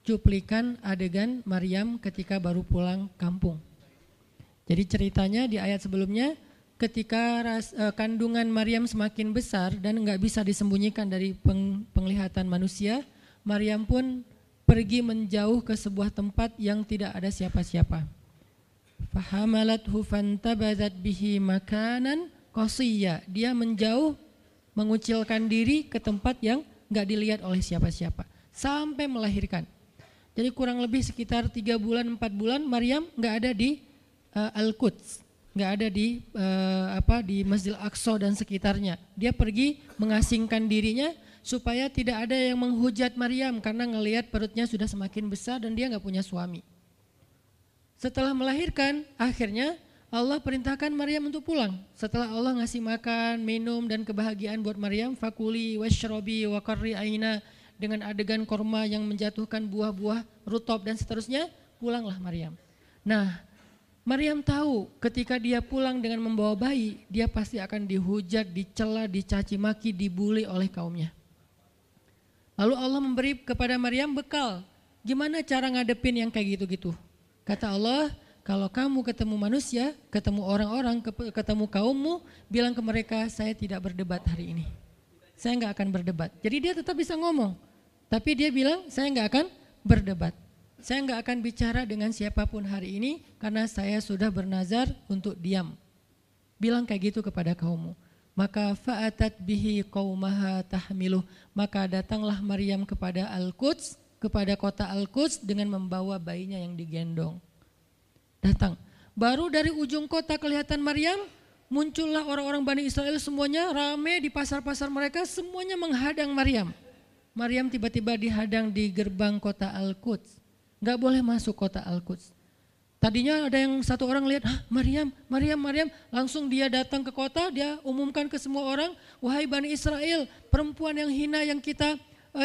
cuplikan adegan Maryam ketika baru pulang kampung. Jadi ceritanya di ayat sebelumnya, ketika kandungan Maryam semakin besar dan nggak bisa disembunyikan dari penglihatan manusia, Maryam pun pergi menjauh ke sebuah tempat yang tidak ada siapa-siapa. Fahamalathu fantabadzat bihi makanan qasiyya. Dia menjauh, mengucilkan diri ke tempat yang nggak dilihat oleh siapa-siapa sampai melahirkan. Jadi kurang lebih sekitar 3 bulan 4 bulan Maryam nggak ada di Al-Quds, nggak ada di di Masjidil Aqsa dan sekitarnya. Dia pergi mengasingkan dirinya supaya tidak ada yang menghujat Maryam karena ngelihat perutnya sudah semakin besar dan dia nggak punya suami. Setelah melahirkan, akhirnya Allah perintahkan Maryam untuk pulang. Setelah Allah ngasih makan, minum dan kebahagiaan buat Maryam, fakuli washrobi wa qarri aina, dengan adegan korma yang menjatuhkan buah-buah rutop dan seterusnya, pulanglah Maryam. Nah, Maryam tahu ketika dia pulang dengan membawa bayi, dia pasti akan dihujat, dicela, dicaci maki, dibully oleh kaumnya. Lalu Allah memberi kepada Maryam bekal, gimana cara ngadepin yang kayak gitu-gitu. Kata Allah, kalau kamu ketemu manusia, ketemu orang-orang, ketemu kaummu, bilang ke mereka, saya tidak berdebat hari ini. Saya nggak akan berdebat. Jadi dia tetap bisa ngomong, tapi dia bilang saya nggak akan berdebat. Saya nggak akan bicara dengan siapapun hari ini karena saya sudah bernazar untuk diam. Bilang kayak gitu kepada kaummu. Maka fa'atat bihi qaumaha tahmiluh. Maka datanglah Maryam kepada Al-Quds, kepada kota Al-Quds dengan membawa bayinya yang digendong. Datang. Baru dari ujung kota kelihatan Maryam, muncullah orang-orang Bani Israel semuanya rame di pasar-pasar mereka, semuanya menghadang Maryam. Maryam tiba-tiba dihadang di gerbang kota Al-Quds. Gak boleh masuk kota Al-Quds. Tadinya ada yang satu orang lihat, Maryam, langsung dia datang ke kota, dia umumkan ke semua orang, wahai Bani Israel, perempuan yang hina yang kita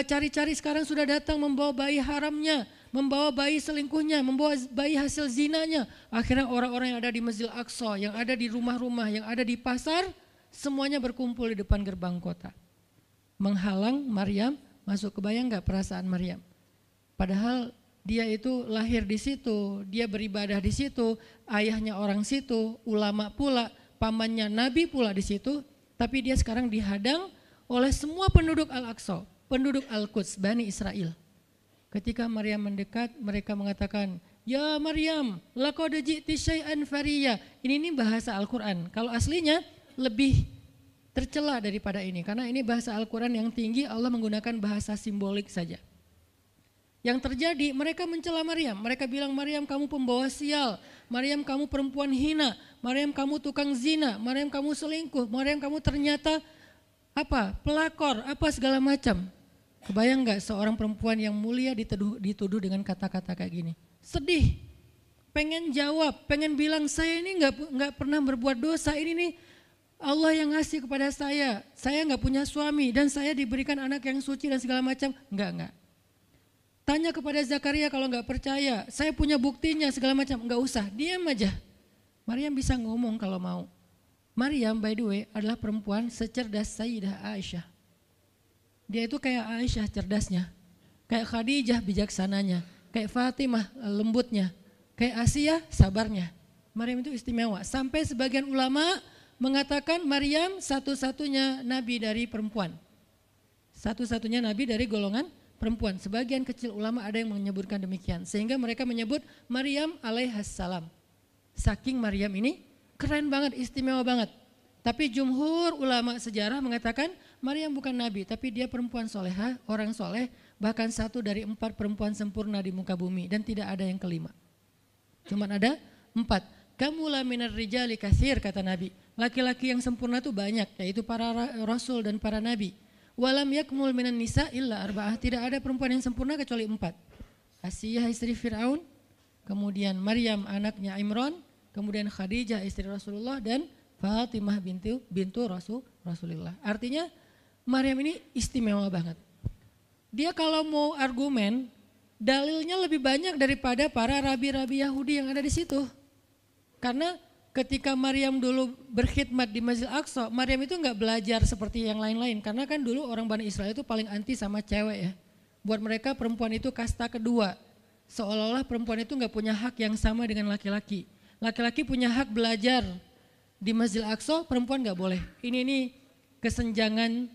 cari-cari sekarang sudah datang membawa bayi haramnya, membawa bayi selingkuhnya, membawa bayi hasil zinanya. Akhirnya orang-orang yang ada di Masjidil Aqsa, yang ada di rumah-rumah, yang ada di pasar, semuanya berkumpul di depan gerbang kota. Menghalang Maryam masuk. Kebayang gak perasaan Maryam? Padahal dia itu lahir di situ, dia beribadah di situ, ayahnya orang situ, ulama pula, pamannya Nabi pula di situ, tapi dia sekarang dihadang oleh semua penduduk Al-Aqsa, penduduk Al-Quds, Bani Israel. Ketika Maryam mendekat, mereka mengatakan, ya Maryam, laqad ji'ti syai'an fariyya. Ini bahasa Al-Quran. Kalau aslinya lebih tercela daripada ini, karena ini bahasa Al-Quran yang tinggi, Allah menggunakan bahasa simbolik saja. Yang terjadi, mereka mencela Maryam. Mereka bilang, Maryam kamu pembawa sial, Maryam kamu perempuan hina, Maryam kamu tukang zina, Maryam kamu selingkuh, Maryam kamu ternyata pelakor, segala macam. Kebayang gak seorang perempuan yang mulia dituduh dengan kata-kata kayak gini? Sedih, pengen jawab, pengen bilang saya ini gak pernah berbuat dosa, ini nih Allah yang ngasih kepada saya gak punya suami dan saya diberikan anak yang suci dan segala macam. Enggak. Tanya kepada Zakaria kalau nggak percaya, saya punya buktinya segala macam, nggak usah, diam aja. Maryam bisa ngomong kalau mau. Maryam by the way adalah perempuan secerdas Sayyidah Aisyah. Dia itu kayak Aisyah cerdasnya, kayak Khadijah bijaksananya, kayak Fatimah lembutnya, kayak Asia sabarnya. Maryam itu istimewa, sampai sebagian ulama mengatakan Maryam satu-satunya nabi dari perempuan. Satu-satunya nabi dari golongan perempuan. Sebagian kecil ulama ada yang menyebutkan demikian. Sehingga mereka menyebut Maryam alaihassalam. Saking Maryam ini keren banget, istimewa banget. Tapi jumhur ulama sejarah mengatakan Maryam bukan nabi, tapi dia perempuan solehah, orang soleh, bahkan 1 dari 4 perempuan sempurna di muka bumi dan tidak ada yang kelima. Cuman ada 4. Kamula minar rijali katsir, kata Nabi. Laki-laki yang sempurna itu banyak, yaitu para rasul dan para nabi. Walam yakmul minan nisa illa arba'ah. Tidak ada perempuan yang sempurna kecuali 4. Asiyah istri Fir'aun, kemudian Maryam anaknya Imran, kemudian Khadijah istri Rasulullah dan Fatimah bintu Rasulullah. Artinya Maryam ini istimewa banget. Dia kalau mau argumen, dalilnya lebih banyak daripada para rabi-rabi Yahudi yang ada di situ. Karena ketika Maryam dulu berkhidmat di Masjidil Aqsa, Maryam itu enggak belajar seperti yang lain-lain. Karena kan dulu orang Bani Israel itu paling anti sama cewek ya. Buat mereka perempuan itu kasta kedua. Seolah-olah perempuan itu nggak punya hak yang sama dengan laki-laki. Laki-laki punya hak belajar di Masjidil Aqsa, perempuan nggak boleh. Ini kesenjangan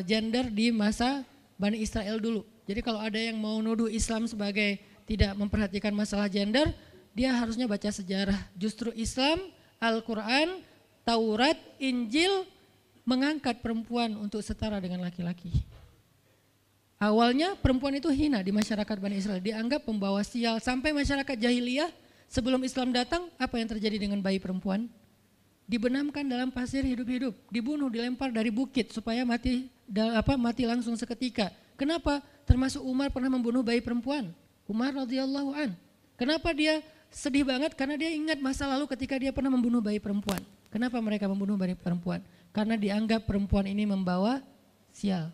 gender di masa Bani Israel dulu. Jadi kalau ada yang mau nuduh Islam sebagai tidak memperhatikan masalah gender, dia harusnya baca sejarah. Justru Islam, Al-Quran, Taurat, Injil mengangkat perempuan untuk setara dengan laki-laki. Awalnya perempuan itu hina di masyarakat Bani Israel, dianggap pembawa sial. Sampai masyarakat jahiliyah sebelum Islam datang, apa yang terjadi dengan bayi perempuan? Dibenamkan dalam pasir hidup-hidup, dibunuh, dilempar dari bukit supaya mati langsung seketika. Kenapa? Termasuk Umar pernah membunuh bayi perempuan. Umar radhiyallahu an. Kenapa dia sedih banget? Karena dia ingat masa lalu ketika dia pernah membunuh bayi perempuan. Kenapa mereka membunuh bayi perempuan? Karena dianggap perempuan ini membawa sial.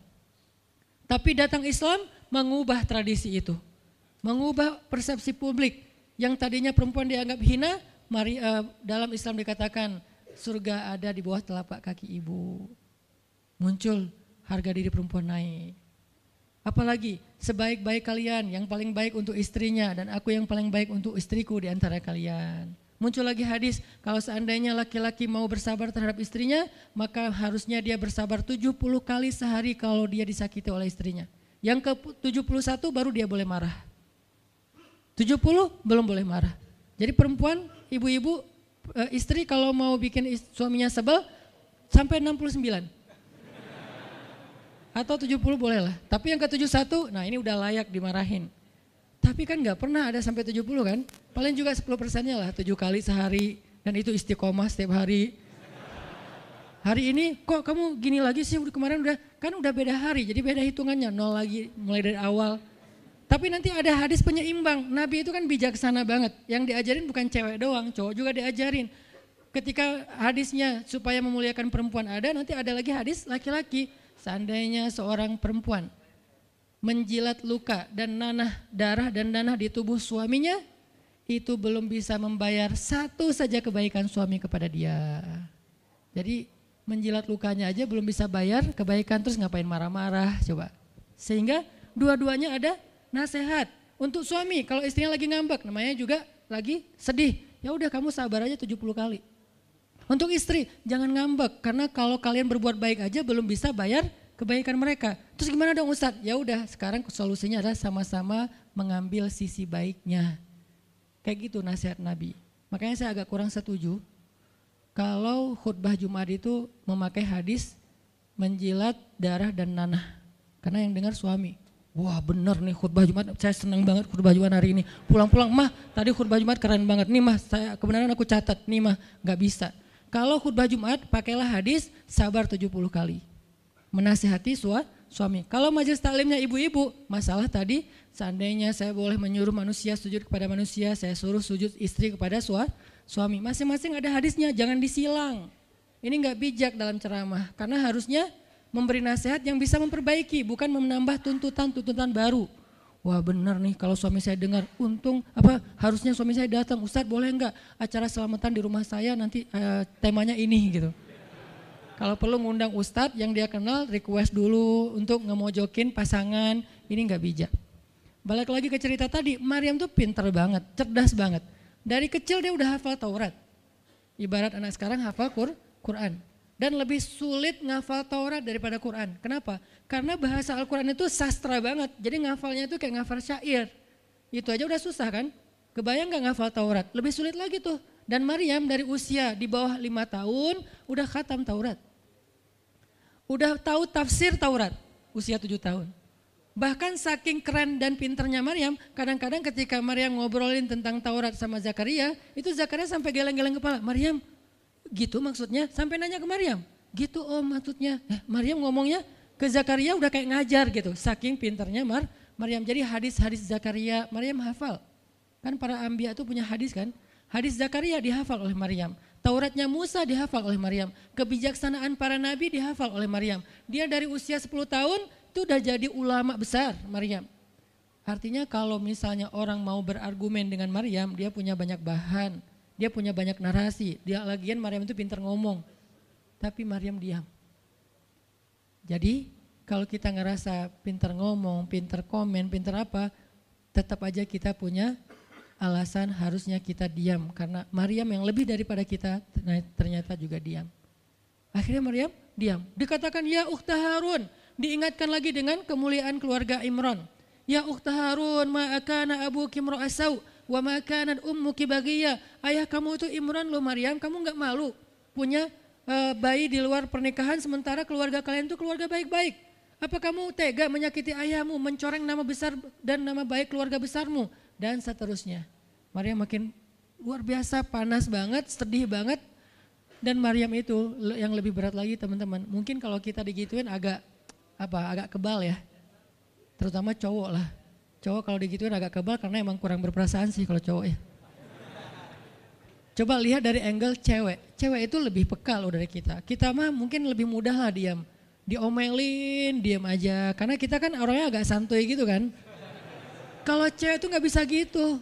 Tapi datang Islam mengubah tradisi itu. Mengubah persepsi publik. Yang tadinya perempuan dianggap hina, dalam Islam dikatakan surga ada di bawah telapak kaki ibu. Muncul harga diri perempuan naik. Apalagi sebaik-baik kalian yang paling baik untuk istrinya dan aku yang paling baik untuk istriku di antara kalian. Muncul lagi hadis kalau seandainya laki-laki mau bersabar terhadap istrinya maka harusnya dia bersabar 70 kali sehari kalau dia disakiti oleh istrinya. Yang ke-71 baru dia boleh marah. 70 belum boleh marah. Jadi perempuan, ibu-ibu, istri kalau mau bikin suaminya sebel sampai 69. Atau 70 boleh lah. Tapi yang ke-71, nah ini udah layak dimarahin. Tapi kan gak pernah ada sampai 70 kan. Paling juga 10%-nya lah, 7 kali sehari. Dan itu istiqomah setiap hari. Hari ini kok kamu gini lagi sih, kemarin udah beda hari. Jadi beda hitungannya, 0 lagi mulai dari awal. Tapi nanti ada hadis penyeimbang. Nabi itu kan bijaksana banget. Yang diajarin bukan cewek doang, cowok juga diajarin. Ketika hadisnya supaya memuliakan perempuan ada, nanti ada lagi hadis laki-laki. Seandainya seorang perempuan menjilat luka dan darah dan nanah di tubuh suaminya, itu belum bisa membayar satu saja kebaikan suami kepada dia. Jadi menjilat lukanya aja belum bisa bayar kebaikan, terus ngapain marah-marah coba. Sehingga dua-duanya ada nasihat untuk suami. Kalau istrinya lagi ngambek, namanya juga lagi sedih, ya udah kamu sabar aja 70 kali. Untuk istri, jangan ngambek karena kalau kalian berbuat baik aja belum bisa bayar kebaikan mereka. Terus gimana dong Ustadz? Ya udah, sekarang solusinya adalah sama-sama mengambil sisi baiknya. Kayak gitu nasihat Nabi. Makanya saya agak kurang setuju kalau khutbah Jumat itu memakai hadis menjilat darah dan nanah. Karena yang dengar suami. Wah bener nih khutbah Jumat, saya senang banget khutbah Jumat hari ini. Pulang-pulang, mah tadi khutbah Jumat keren banget. Nih mah, kebenaran aku catat, nih mah gak bisa. Kalau khutbah Jumat pakailah hadis sabar 70 kali. Menasihati suami. Kalau majelis taklimnya ibu-ibu, masalah tadi seandainya saya boleh menyuruh manusia sujud kepada manusia, saya suruh sujud istri kepada suami. Masing-masing ada hadisnya, jangan disilang. Ini gak bijak dalam ceramah, karena harusnya memberi nasihat yang bisa memperbaiki, bukan menambah tuntutan baru. Wah benar nih kalau suami saya dengar, harusnya suami saya datang, Ustadz boleh enggak acara selamatan di rumah saya nanti temanya ini gitu. Kalau perlu ngundang Ustadz yang dia kenal, request dulu untuk ngemojokin pasangan, ini enggak bijak. Balik lagi ke cerita tadi, Maryam tuh pintar banget, cerdas banget. Dari kecil dia udah hafal Taurat. Ibarat anak sekarang hafal Quran. Dan lebih sulit ngafal Taurat daripada Quran. Kenapa? Karena bahasa Al-Quran itu sastra banget. Jadi ngafalnya itu kayak ngafal syair. Itu aja udah susah kan? Kebayang gak ngafal Taurat? Lebih sulit lagi tuh. Dan Maryam dari usia di bawah 5 tahun udah khatam Taurat. Udah tahu tafsir Taurat. Usia 7 tahun. Bahkan saking keren dan pinternya Maryam, kadang-kadang ketika Maryam ngobrolin tentang Taurat sama Zakaria, itu Zakaria sampai geleng-geleng kepala. Maryam, gitu maksudnya? Sampai nanya ke Maryam. Gitu om maksudnya. Maryam ngomongnya ke Zakaria udah kayak ngajar gitu. Saking pinternya Maryam. Jadi hadis-hadis Zakaria Maryam hafal. Kan para anbiya itu punya hadis kan. Hadis Zakaria dihafal oleh Maryam. Tauratnya Musa dihafal oleh Maryam. Kebijaksanaan para nabi dihafal oleh Maryam. Dia dari usia 10 tahun itu udah jadi ulama besar Maryam. Artinya kalau misalnya orang mau berargumen dengan Maryam, dia punya banyak bahan. Dia punya banyak narasi. Dia lagian Maryam itu pintar ngomong. Tapi Maryam diam. Jadi kalau kita ngerasa pinter ngomong, pinter komen, pinter apa, tetap aja kita punya alasan harusnya kita diam. Karena Maryam yang lebih daripada kita ternyata juga diam. Akhirnya Maryam diam. Dikatakan ya ukhta Harun, diingatkan lagi dengan kemuliaan keluarga Imran. Ya ukhta Harun, ma akana abuki imra'asau wa ma kanat ummuki baghiyya. Ayah kamu itu Imran loh Maryam, kamu enggak malu punya bayi di luar pernikahan sementara keluarga kalian itu keluarga baik-baik. Apa kamu tega menyakiti ayahmu, mencoreng nama besar dan nama baik keluarga besarmu, dan seterusnya. Maryam makin luar biasa, panas banget, sedih banget. Dan Maryam itu yang lebih berat lagi teman-teman. Mungkin kalau kita digituin agak kebal ya. Terutama cowok lah. Cowok kalau digituin agak kebal karena emang kurang berperasaan sih kalau cowok ya. Coba lihat dari angle cewek. Cewek itu lebih peka loh dari kita. Kita mah mungkin lebih mudah lah diam. Diomelin, diam aja. Karena kita kan orangnya agak santuy gitu kan. Kalau cewek itu gak bisa gitu.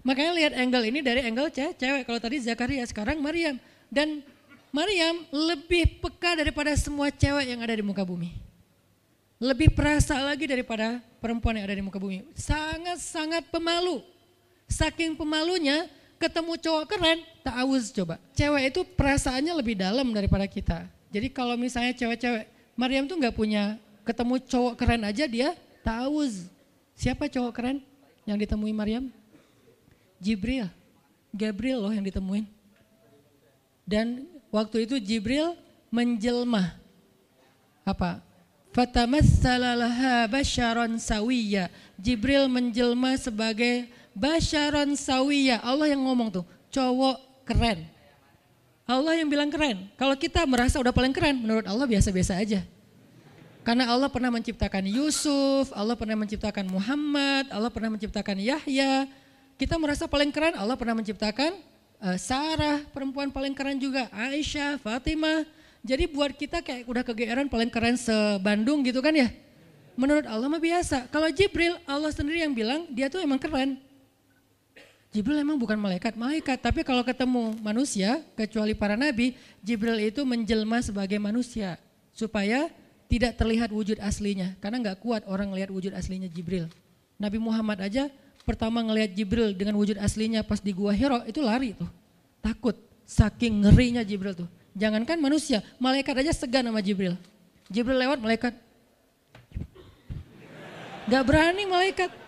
Makanya lihat angle ini dari angle cewek. Kalau tadi Zakaria, sekarang Maryam. Dan Maryam lebih peka daripada semua cewek yang ada di muka bumi. Lebih perasa lagi daripada perempuan yang ada di muka bumi. Sangat-sangat pemalu. Saking pemalunya ketemu cowok keren, ta'awuz coba. Cewek itu perasaannya lebih dalam daripada kita. Jadi kalau misalnya cewek-cewek, Maryam tuh gak punya, ketemu cowok keren aja dia ta'awuz. Siapa cowok keren yang ditemui Maryam? Jibril, Gabriel loh yang ditemuin. Dan waktu itu Jibril menjelma. Apa? Fatamassala laha basyaran sawiyya. Jibril menjelma sebagai basyaran sawiyya. Allah yang ngomong tuh, cowok keren. Allah yang bilang keren. Kalau kita merasa udah paling keren, menurut Allah biasa-biasa aja. Karena Allah pernah menciptakan Yusuf, Allah pernah menciptakan Muhammad, Allah pernah menciptakan Yahya. Kita merasa paling keren, Allah pernah menciptakan Sarah, perempuan paling keren juga, Aisyah, Fatimah. Jadi buat kita kayak udah kegeeran paling keren se-Bandung gitu kan ya. Menurut Allah mah biasa. Kalau Jibril, Allah sendiri yang bilang dia tuh emang keren. Jibril emang bukan malaikat, tapi kalau ketemu manusia, kecuali para nabi, Jibril itu menjelma sebagai manusia. Supaya tidak terlihat wujud aslinya, karena gak kuat orang ngelihat wujud aslinya Jibril. Nabi Muhammad aja pertama ngelihat Jibril dengan wujud aslinya pas di Gua Hira itu lari tuh, takut, saking ngerinya Jibril tuh. Jangankan manusia, malaikat aja segan sama Jibril. Jibril lewat malaikat, gak berani malaikat.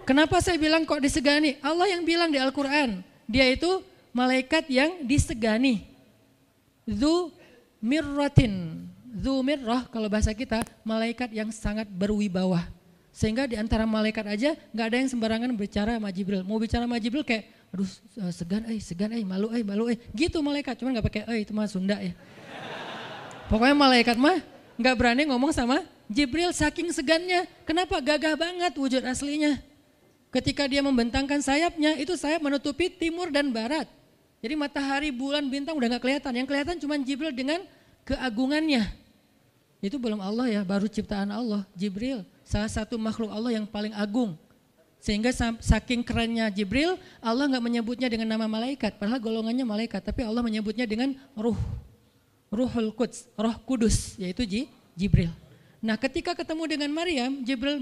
Kenapa saya bilang kok disegani? Allah yang bilang di Al-Quran, dia itu malaikat yang disegani. Dzu mirratin, dzu mirrah kalau bahasa kita, malaikat yang sangat berwibawa. Sehingga di antara malaikat aja gak ada yang sembarangan bicara sama Jibril. Mau bicara sama Jibril kayak, aduh segan, malu, gitu malaikat. Cuman gak pakai, itu mah Sunda ya. Pokoknya malaikat mah gak berani ngomong sama Jibril saking segannya. Kenapa? Gagah banget wujud aslinya. Ketika dia membentangkan sayapnya, itu sayap menutupi timur dan barat. Jadi matahari, bulan, bintang udah gak kelihatan. Yang kelihatan cuma Jibril dengan keagungannya. Itu belum Allah ya, baru ciptaan Allah. Jibril, salah satu makhluk Allah yang paling agung. Sehingga saking kerennya Jibril, Allah gak menyebutnya dengan nama malaikat. Padahal golongannya malaikat, tapi Allah menyebutnya dengan Ruhul Quds, Roh Kudus, yaitu Jibril. Nah ketika ketemu dengan Maryam, Jibril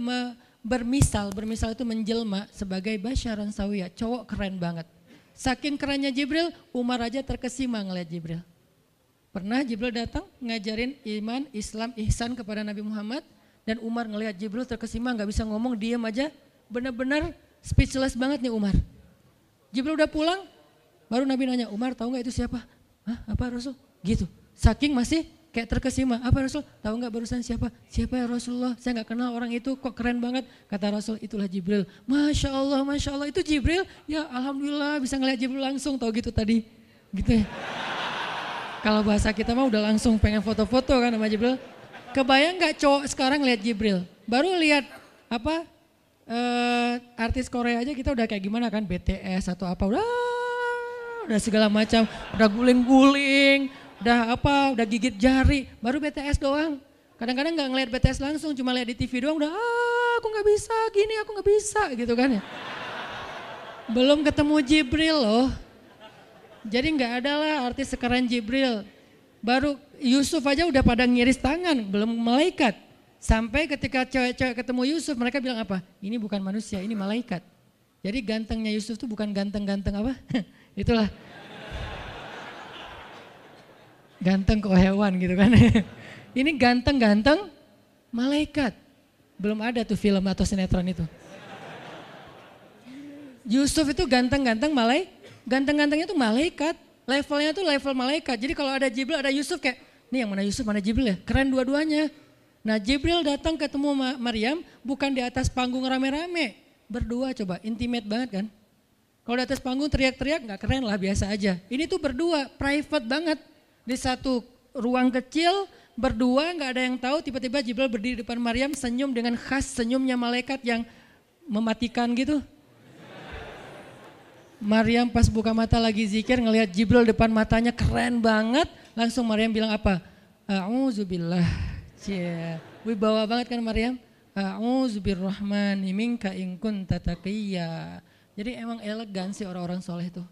bermisal itu menjelma sebagai basyaran sawiyah, cowok keren banget. Saking kerennya Jibril, Umar aja terkesima ngeliat Jibril. Pernah Jibril datang ngajarin iman, Islam, ihsan kepada Nabi Muhammad, dan Umar ngeliat Jibril terkesima, gak bisa ngomong, diem aja, benar-benar speechless banget nih Umar. Jibril udah pulang, baru Nabi nanya, Umar tahu gak itu siapa? Hah, apa Rasul? Gitu, saking masih kayak terkesima, apa Rasul? Tahu nggak barusan siapa? Siapa ya Rasulullah? Saya nggak kenal orang itu, kok keren banget. Kata Rasul, itulah Jibril. Masya Allah, itu Jibril. Ya Alhamdulillah bisa ngeliat Jibril langsung, tahu gitu tadi. Gitu ya. Kalau bahasa kita mah udah langsung pengen foto-foto kan sama Jibril. Kebayang nggak cowok sekarang lihat Jibril? Baru lihat artis Korea aja kita udah kayak gimana kan, BTS atau apa, udah segala macam, udah guling-guling. Udah gigit jari, baru BTS doang. Kadang-kadang gak ngeliat BTS langsung, cuma lihat di TV doang udah aku gak bisa gini, aku gak bisa gitu kan ya. Belum ketemu Jibril loh. Jadi gak ada lah artis sekeren Jibril. Baru Yusuf aja udah pada ngiris tangan, belum malaikat. Sampai ketika cewek-cewek ketemu Yusuf, mereka bilang apa? Ini bukan manusia, ini malaikat. Jadi gantengnya Yusuf itu bukan ganteng-ganteng apa? Itulah. Ganteng kok hewan gitu kan. Ini ganteng-ganteng malaikat. Belum ada tuh film atau sinetron itu. Yusuf itu ganteng-ganteng ganteng-gantengnya tuh malaikat. Levelnya tuh level malaikat. Jadi kalau ada Jibril, ada Yusuf kayak, nih yang mana Yusuf, mana Jibril ya? Keren dua-duanya. Nah Jibril datang ketemu Maryam bukan di atas panggung rame-rame. Berdua coba, intimate banget kan. Kalau di atas panggung teriak-teriak gak keren lah, biasa aja. Ini tuh berdua, private banget. Di satu ruang kecil, berdua gak ada yang tahu, tiba-tiba Jibril berdiri di depan Maryam senyum dengan khas senyumnya malaikat yang mematikan gitu. Maryam pas buka mata lagi zikir ngelihat Jibril depan matanya keren banget. Langsung Maryam bilang apa? A'udzubillah. Wibawa banget kan Maryam? A'udzubirrahmani minka in kunta taqiyya. Jadi emang elegan sih orang-orang soleh itu.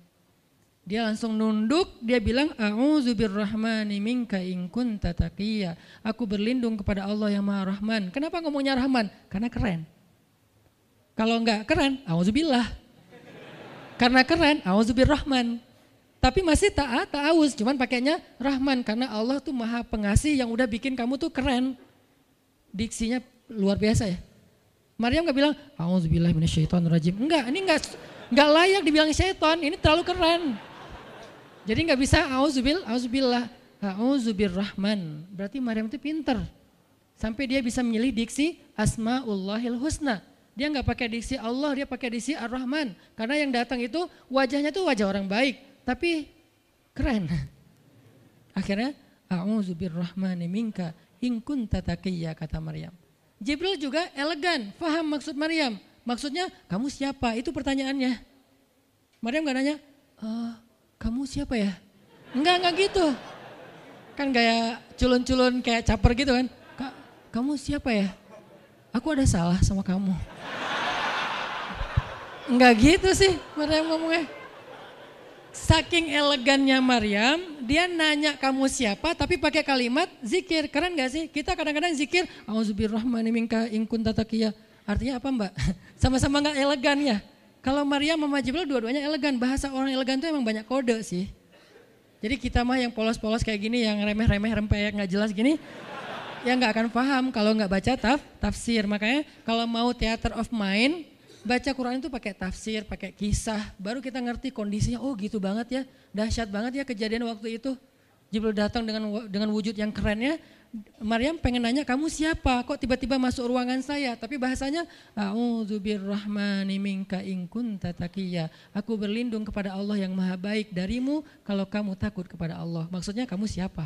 Dia langsung nunduk, dia bilang A'udzubirrahmani minka in kunta taqiyya. Aku berlindung kepada Allah yang Maha Rahman. Kenapa ngomongnya Rahman? Karena keren. Kalau enggak keren, a'udzubillah. Karena keren, A'udzubirrahman. Tapi masih ta'awuz, cuman pakainya Rahman. Karena Allah tuh Maha Pengasih yang udah bikin kamu tuh keren. Diksinya luar biasa ya. Maryam gak bilang, A'udzubillahi minasyaitonirrajim. Enggak, ini enggak layak dibilang syaiton, ini terlalu keren. Jadi gak bisa A'udzubillah, A'udzubirrahman. Berarti Maryam itu pinter. Sampai dia bisa memilih diksi Asma'ullahil Husna. Dia nggak pakai diksi Allah, dia pakai diksi Ar-Rahman. Karena yang datang itu wajahnya tuh wajah orang baik, tapi keren. Akhirnya, A'udzubirrahmani minka in kunta taqiyya, kata Maryam. Jibril juga elegan, paham maksud Maryam. Maksudnya, kamu siapa? Itu pertanyaannya. Maryam nggak nanya, kamu siapa ya? Enggak gitu. Kan kayak culun-culun kayak caper gitu kan. Kamu siapa ya? Aku ada salah sama kamu. Enggak gitu sih Maryam ngomongnya. Saking elegannya Maryam, dia nanya kamu siapa tapi pakai kalimat zikir. Keren gak sih? Kita kadang-kadang zikir, A'udzubirrahmani minka in kunta taqiyya. Artinya apa Mbak? Sama-sama gak elegan ya. Kalau Maryam sama Jibril dua-duanya elegan. Bahasa orang elegan itu emang banyak kode sih. Jadi kita mah yang polos-polos kayak gini, yang remeh-remeh rempeyek gak jelas gini, ya nggak akan paham kalau nggak baca tafsir. Makanya kalau mau theater of mind, baca Quran itu pakai tafsir, pakai kisah, baru kita ngerti kondisinya. Oh gitu banget ya, dahsyat banget ya kejadian waktu itu. Jibril datang dengan wujud yang kerennya. Maryam pengen nanya, kamu siapa? Kok tiba-tiba masuk ruangan saya? Tapi bahasanya, A'udzubirrahmani minka in kunta taqiyya. Aku berlindung kepada Allah yang Maha Baik darimu kalau kamu takut kepada Allah. Maksudnya kamu siapa?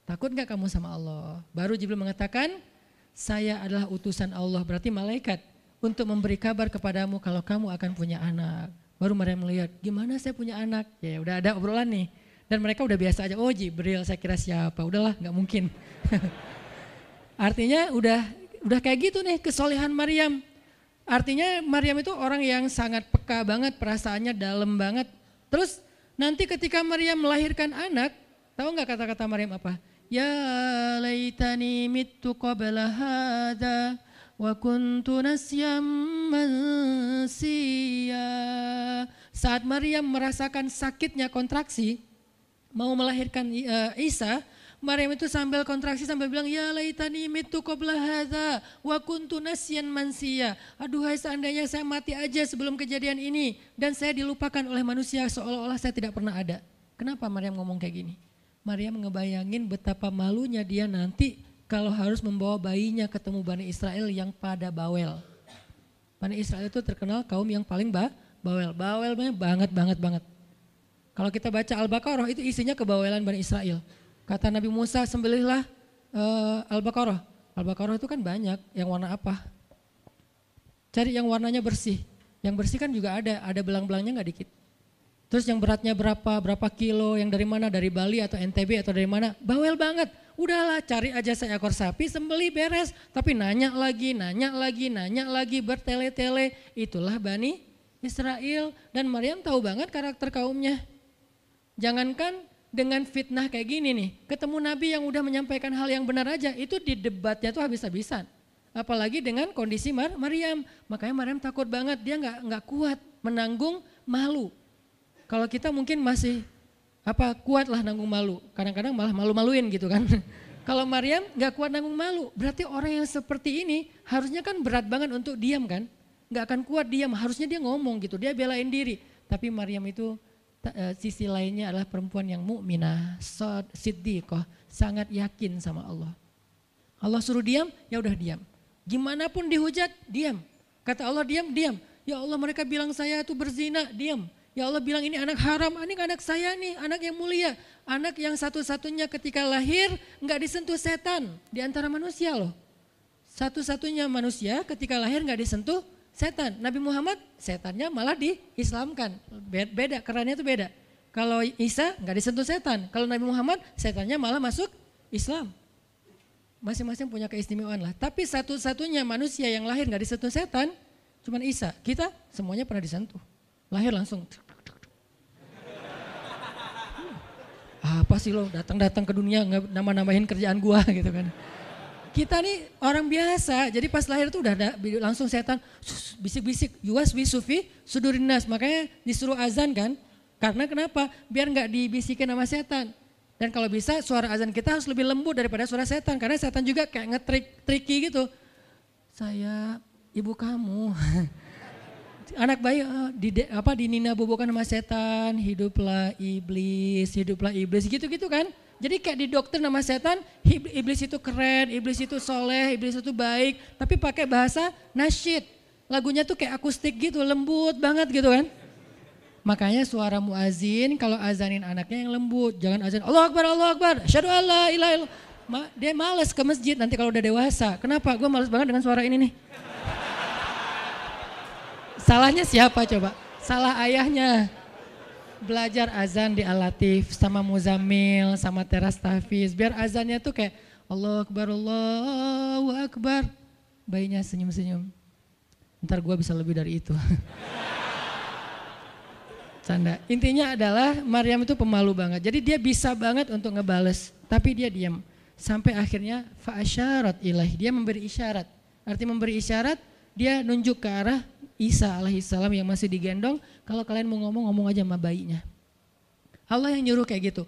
Takut gak kamu sama Allah? Baru Jibril mengatakan, saya adalah utusan Allah, berarti malaikat, untuk memberi kabar kepadamu kalau kamu akan punya anak. Baru Maryam melihat, gimana saya punya anak? Ya udah ada obrolan nih. Dan mereka udah biasa aja, oh Jibril saya kira siapa, udahlah gak mungkin. Artinya udah kayak gitu nih kesolehan Maryam. Artinya Maryam itu orang yang sangat peka banget, perasaannya dalam banget. Terus nanti ketika Maryam melahirkan anak, tahu gak kata-kata Maryam apa? Ya laitani mittu qabla hadha wa kuntu nasyam mansiya. Saat Maryam merasakan sakitnya kontraksi, mau melahirkan Isa, Maryam itu sambil kontraksi sambil bilang, ya laitani mittu qabla hadha wa kuntu nasyan mansiya. Aduhai seandainya saya mati aja sebelum kejadian ini dan saya dilupakan oleh manusia seolah-olah saya tidak pernah ada. Kenapa Maryam ngomong kayak gini? Maryam ngebayangin betapa malunya dia nanti kalau harus membawa bayinya ketemu Bani Israel yang pada bawel. Bani Israel itu terkenal kaum yang paling bawel. Bawelnya banget. Kalau kita baca Al-Baqarah itu isinya kebawelan Bani Israel. Kata Nabi Musa, sembelihlah Al-Baqarah. Al-Baqarah itu kan banyak, yang warna apa? Cari yang warnanya bersih. Yang bersih kan juga ada belang-belangnya gak dikit. Terus yang beratnya berapa kilo, yang dari mana, dari Bali atau NTB atau dari mana, bawel banget. Udahlah cari aja seekor sapi, sembelih beres. Tapi nanya lagi, bertele-tele. Itulah Bani Israel. Dan Maryam tahu banget karakter kaumnya. Jangankan dengan fitnah kayak gini nih, ketemu Nabi yang udah menyampaikan hal yang benar aja, itu di debatnya tuh habis-habisan. Apalagi dengan kondisi Maryam. Makanya Maryam takut banget, dia nggak kuat menanggung malu. Kalau kita mungkin masih kuat lah nanggung malu, kadang-kadang malah malu-maluin gitu kan. Kalau Maryam nggak kuat nanggung malu, berarti orang yang seperti ini harusnya kan berat banget untuk diam kan. Nggak akan kuat diam, harusnya dia ngomong gitu, dia belain diri. Tapi Maryam itu sisi lainnya adalah perempuan yang mukminah, siddiqah, sangat yakin sama Allah. Allah suruh diam, ya udah diam. Gimana pun dihujat, diam. Kata Allah diam, diam. Ya Allah mereka bilang saya itu berzina, diam. Ya Allah bilang ini anak haram, ini anak saya nih, anak yang mulia. Anak yang satu-satunya ketika lahir nggak disentuh setan di antara manusia loh. Satu-satunya manusia ketika lahir nggak disentuh setan. Nabi Muhammad setannya malah diislamkan. Beda, kerannya itu beda. Kalau Isa nggak disentuh setan. Kalau Nabi Muhammad setannya malah masuk Islam. Masing-masing punya keistimewaan lah. Tapi satu-satunya manusia yang lahir nggak disentuh setan, cuman Isa. Kita semuanya pernah disentuh. Lahir langsung. Apa sih lo datang-datang ke dunia nambah-nambahin kerjaan gua gitu kan. Kita nih orang biasa, jadi pas lahir tuh udah ada langsung setan bisik-bisik, yuwas bisufi sudurinas, makanya disuruh azan kan. Karena kenapa? Biar nggak dibisikin sama setan. Dan kalau bisa suara azan kita harus lebih lembut daripada suara setan, karena setan juga kayak nge-tricky gitu. Saya ibu kamu. Anak bayi dinina bobokan sama setan, hiduplah iblis gitu-gitu kan. Jadi kayak di dokter nama setan, iblis itu keren, iblis itu soleh, iblis itu baik. Tapi pakai bahasa nasyid. Lagunya tuh kayak akustik gitu, lembut banget gitu kan. Makanya suara muazin kalau azanin anaknya yang lembut. Jangan azan Allah Akbar, asyhadu an la ilaha illallah. Dia males ke masjid nanti kalau udah dewasa. Kenapa? Gue males banget dengan suara ini nih. Salahnya siapa coba? Salah ayahnya. Belajar azan di Al-Latif sama Muzammil, sama Teras Tahfiz. Biar azannya tuh kayak Allahu Akbar. Bayinya senyum-senyum. Ntar gue bisa lebih dari itu. Canda. Intinya adalah Maryam itu pemalu banget. Jadi dia bisa banget untuk ngebales. Tapi dia diam. Sampai akhirnya fa'asyarat ilaih. Dia memberi isyarat. Arti memberi isyarat, dia nunjuk ke arah Isa alaihissalam yang masih digendong. Kalau kalian mau ngomong aja sama bayinya. Allah yang nyuruh kayak gitu.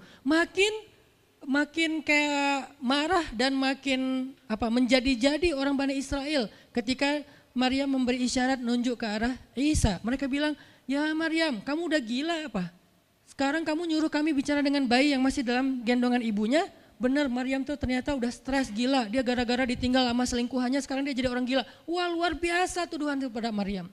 Makin kayak marah dan makin menjadi-jadi orang Bani Israel ketika Maryam memberi isyarat nunjuk ke arah Isa. Mereka bilang, ya Maryam, kamu udah gila apa? Sekarang kamu nyuruh kami bicara dengan bayi yang masih dalam gendongan ibunya. Benar, Maryam tuh ternyata udah stres gila. Dia gara-gara ditinggal sama selingkuhannya, sekarang dia jadi orang gila. Wah, luar biasa tuduhan kepada Maryam.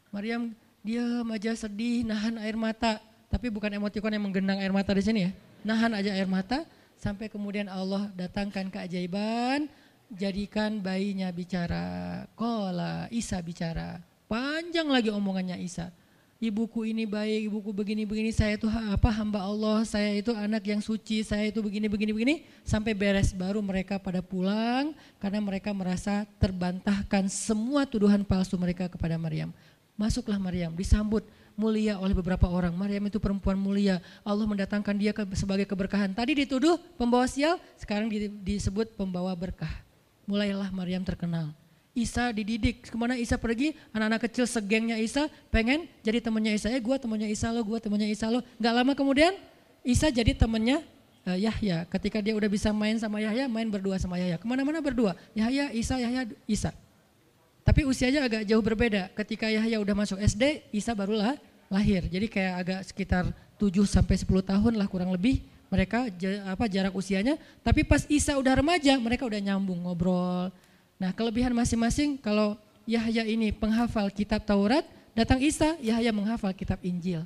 Maryam diam aja, sedih, nahan air mata. Tapi bukan emotikon yang menggenang air mata di sini ya. Nahan aja air mata sampai kemudian Allah datangkan keajaiban, jadikan bayinya bicara. Qala, Isa bicara. Panjang lagi omongannya Isa. Ibuku ini baik, ibuku begini-begini, saya itu hamba Allah, saya itu anak yang suci, saya itu begini-begini, sampai beres baru mereka pada pulang karena mereka merasa terbantahkan semua tuduhan palsu mereka kepada Maryam. Masuklah Maryam, disambut mulia oleh beberapa orang. Maryam itu perempuan mulia, Allah mendatangkan dia sebagai keberkahan. Tadi dituduh pembawa sial, sekarang disebut pembawa berkah. Mulailah Maryam terkenal. Isa dididik, kemana Isa pergi, anak-anak kecil segengnya Isa pengen jadi temannya Isa. Gue temannya Isa lo, gue temannya Isa lo. Gak lama kemudian Isa jadi temannya Yahya. Ketika dia udah bisa main sama Yahya, main berdua sama Yahya. Kemana-mana berdua, Yahya, Isa. Tapi usianya agak jauh berbeda. Ketika Yahya udah masuk SD, Isa barulah lahir. Jadi kayak agak sekitar 7-10 tahun lah kurang lebih mereka jarak usianya. Tapi pas Isa udah remaja, mereka udah nyambung ngobrol. Nah, kelebihan masing-masing, kalau Yahya ini penghafal kitab Taurat, datang Isa, Yahya menghafal kitab Injil.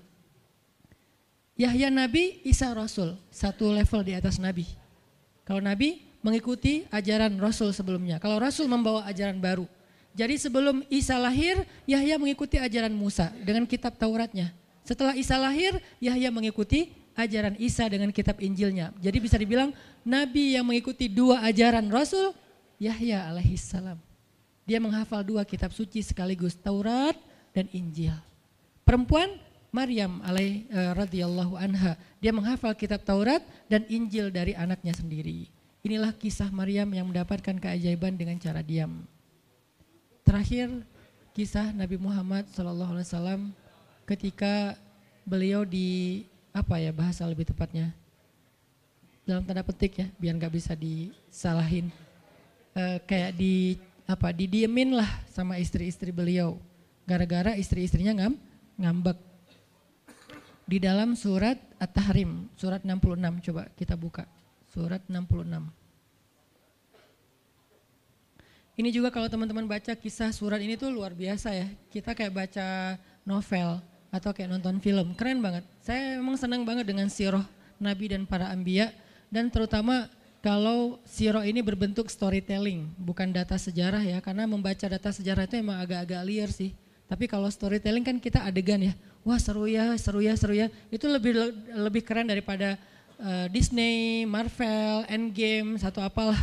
Yahya Nabi, Isa Rasul, satu level di atas Nabi. Kalau Nabi mengikuti ajaran Rasul sebelumnya, kalau Rasul membawa ajaran baru. Jadi sebelum Isa lahir, Yahya mengikuti ajaran Musa dengan kitab Tauratnya. Setelah Isa lahir, Yahya mengikuti ajaran Isa dengan kitab Injilnya. Jadi bisa dibilang Nabi yang mengikuti dua ajaran Rasul, Yahya alaihissalam. Dia menghafal dua kitab suci sekaligus, Taurat dan Injil. Perempuan Maryam radhiyallahu anha. Dia menghafal kitab Taurat dan Injil dari anaknya sendiri. Inilah kisah Maryam yang mendapatkan keajaiban dengan cara diam. Terakhir kisah Nabi Muhammad SAW ketika beliau bahasa lebih tepatnya dalam tanda petik ya, biar nggak bisa disalahin, kayak didiemin lah sama istri-istri beliau gara-gara istri-istrinya ngambek. Di dalam surat At-Tahrim, surat 66, coba kita buka, surat 66. Ini juga kalau teman-teman baca kisah surat ini tuh luar biasa ya, kita kayak baca novel atau kayak nonton film, keren banget. Saya memang senang banget dengan sirah Nabi dan para anbiya, dan terutama kalau sirah ini berbentuk storytelling, bukan data sejarah ya, karena membaca data sejarah itu emang agak-agak liar sih. Tapi kalau storytelling kan kita adegan ya, wah seru ya, itu lebih keren daripada Disney, Marvel, Endgame, satu apalah.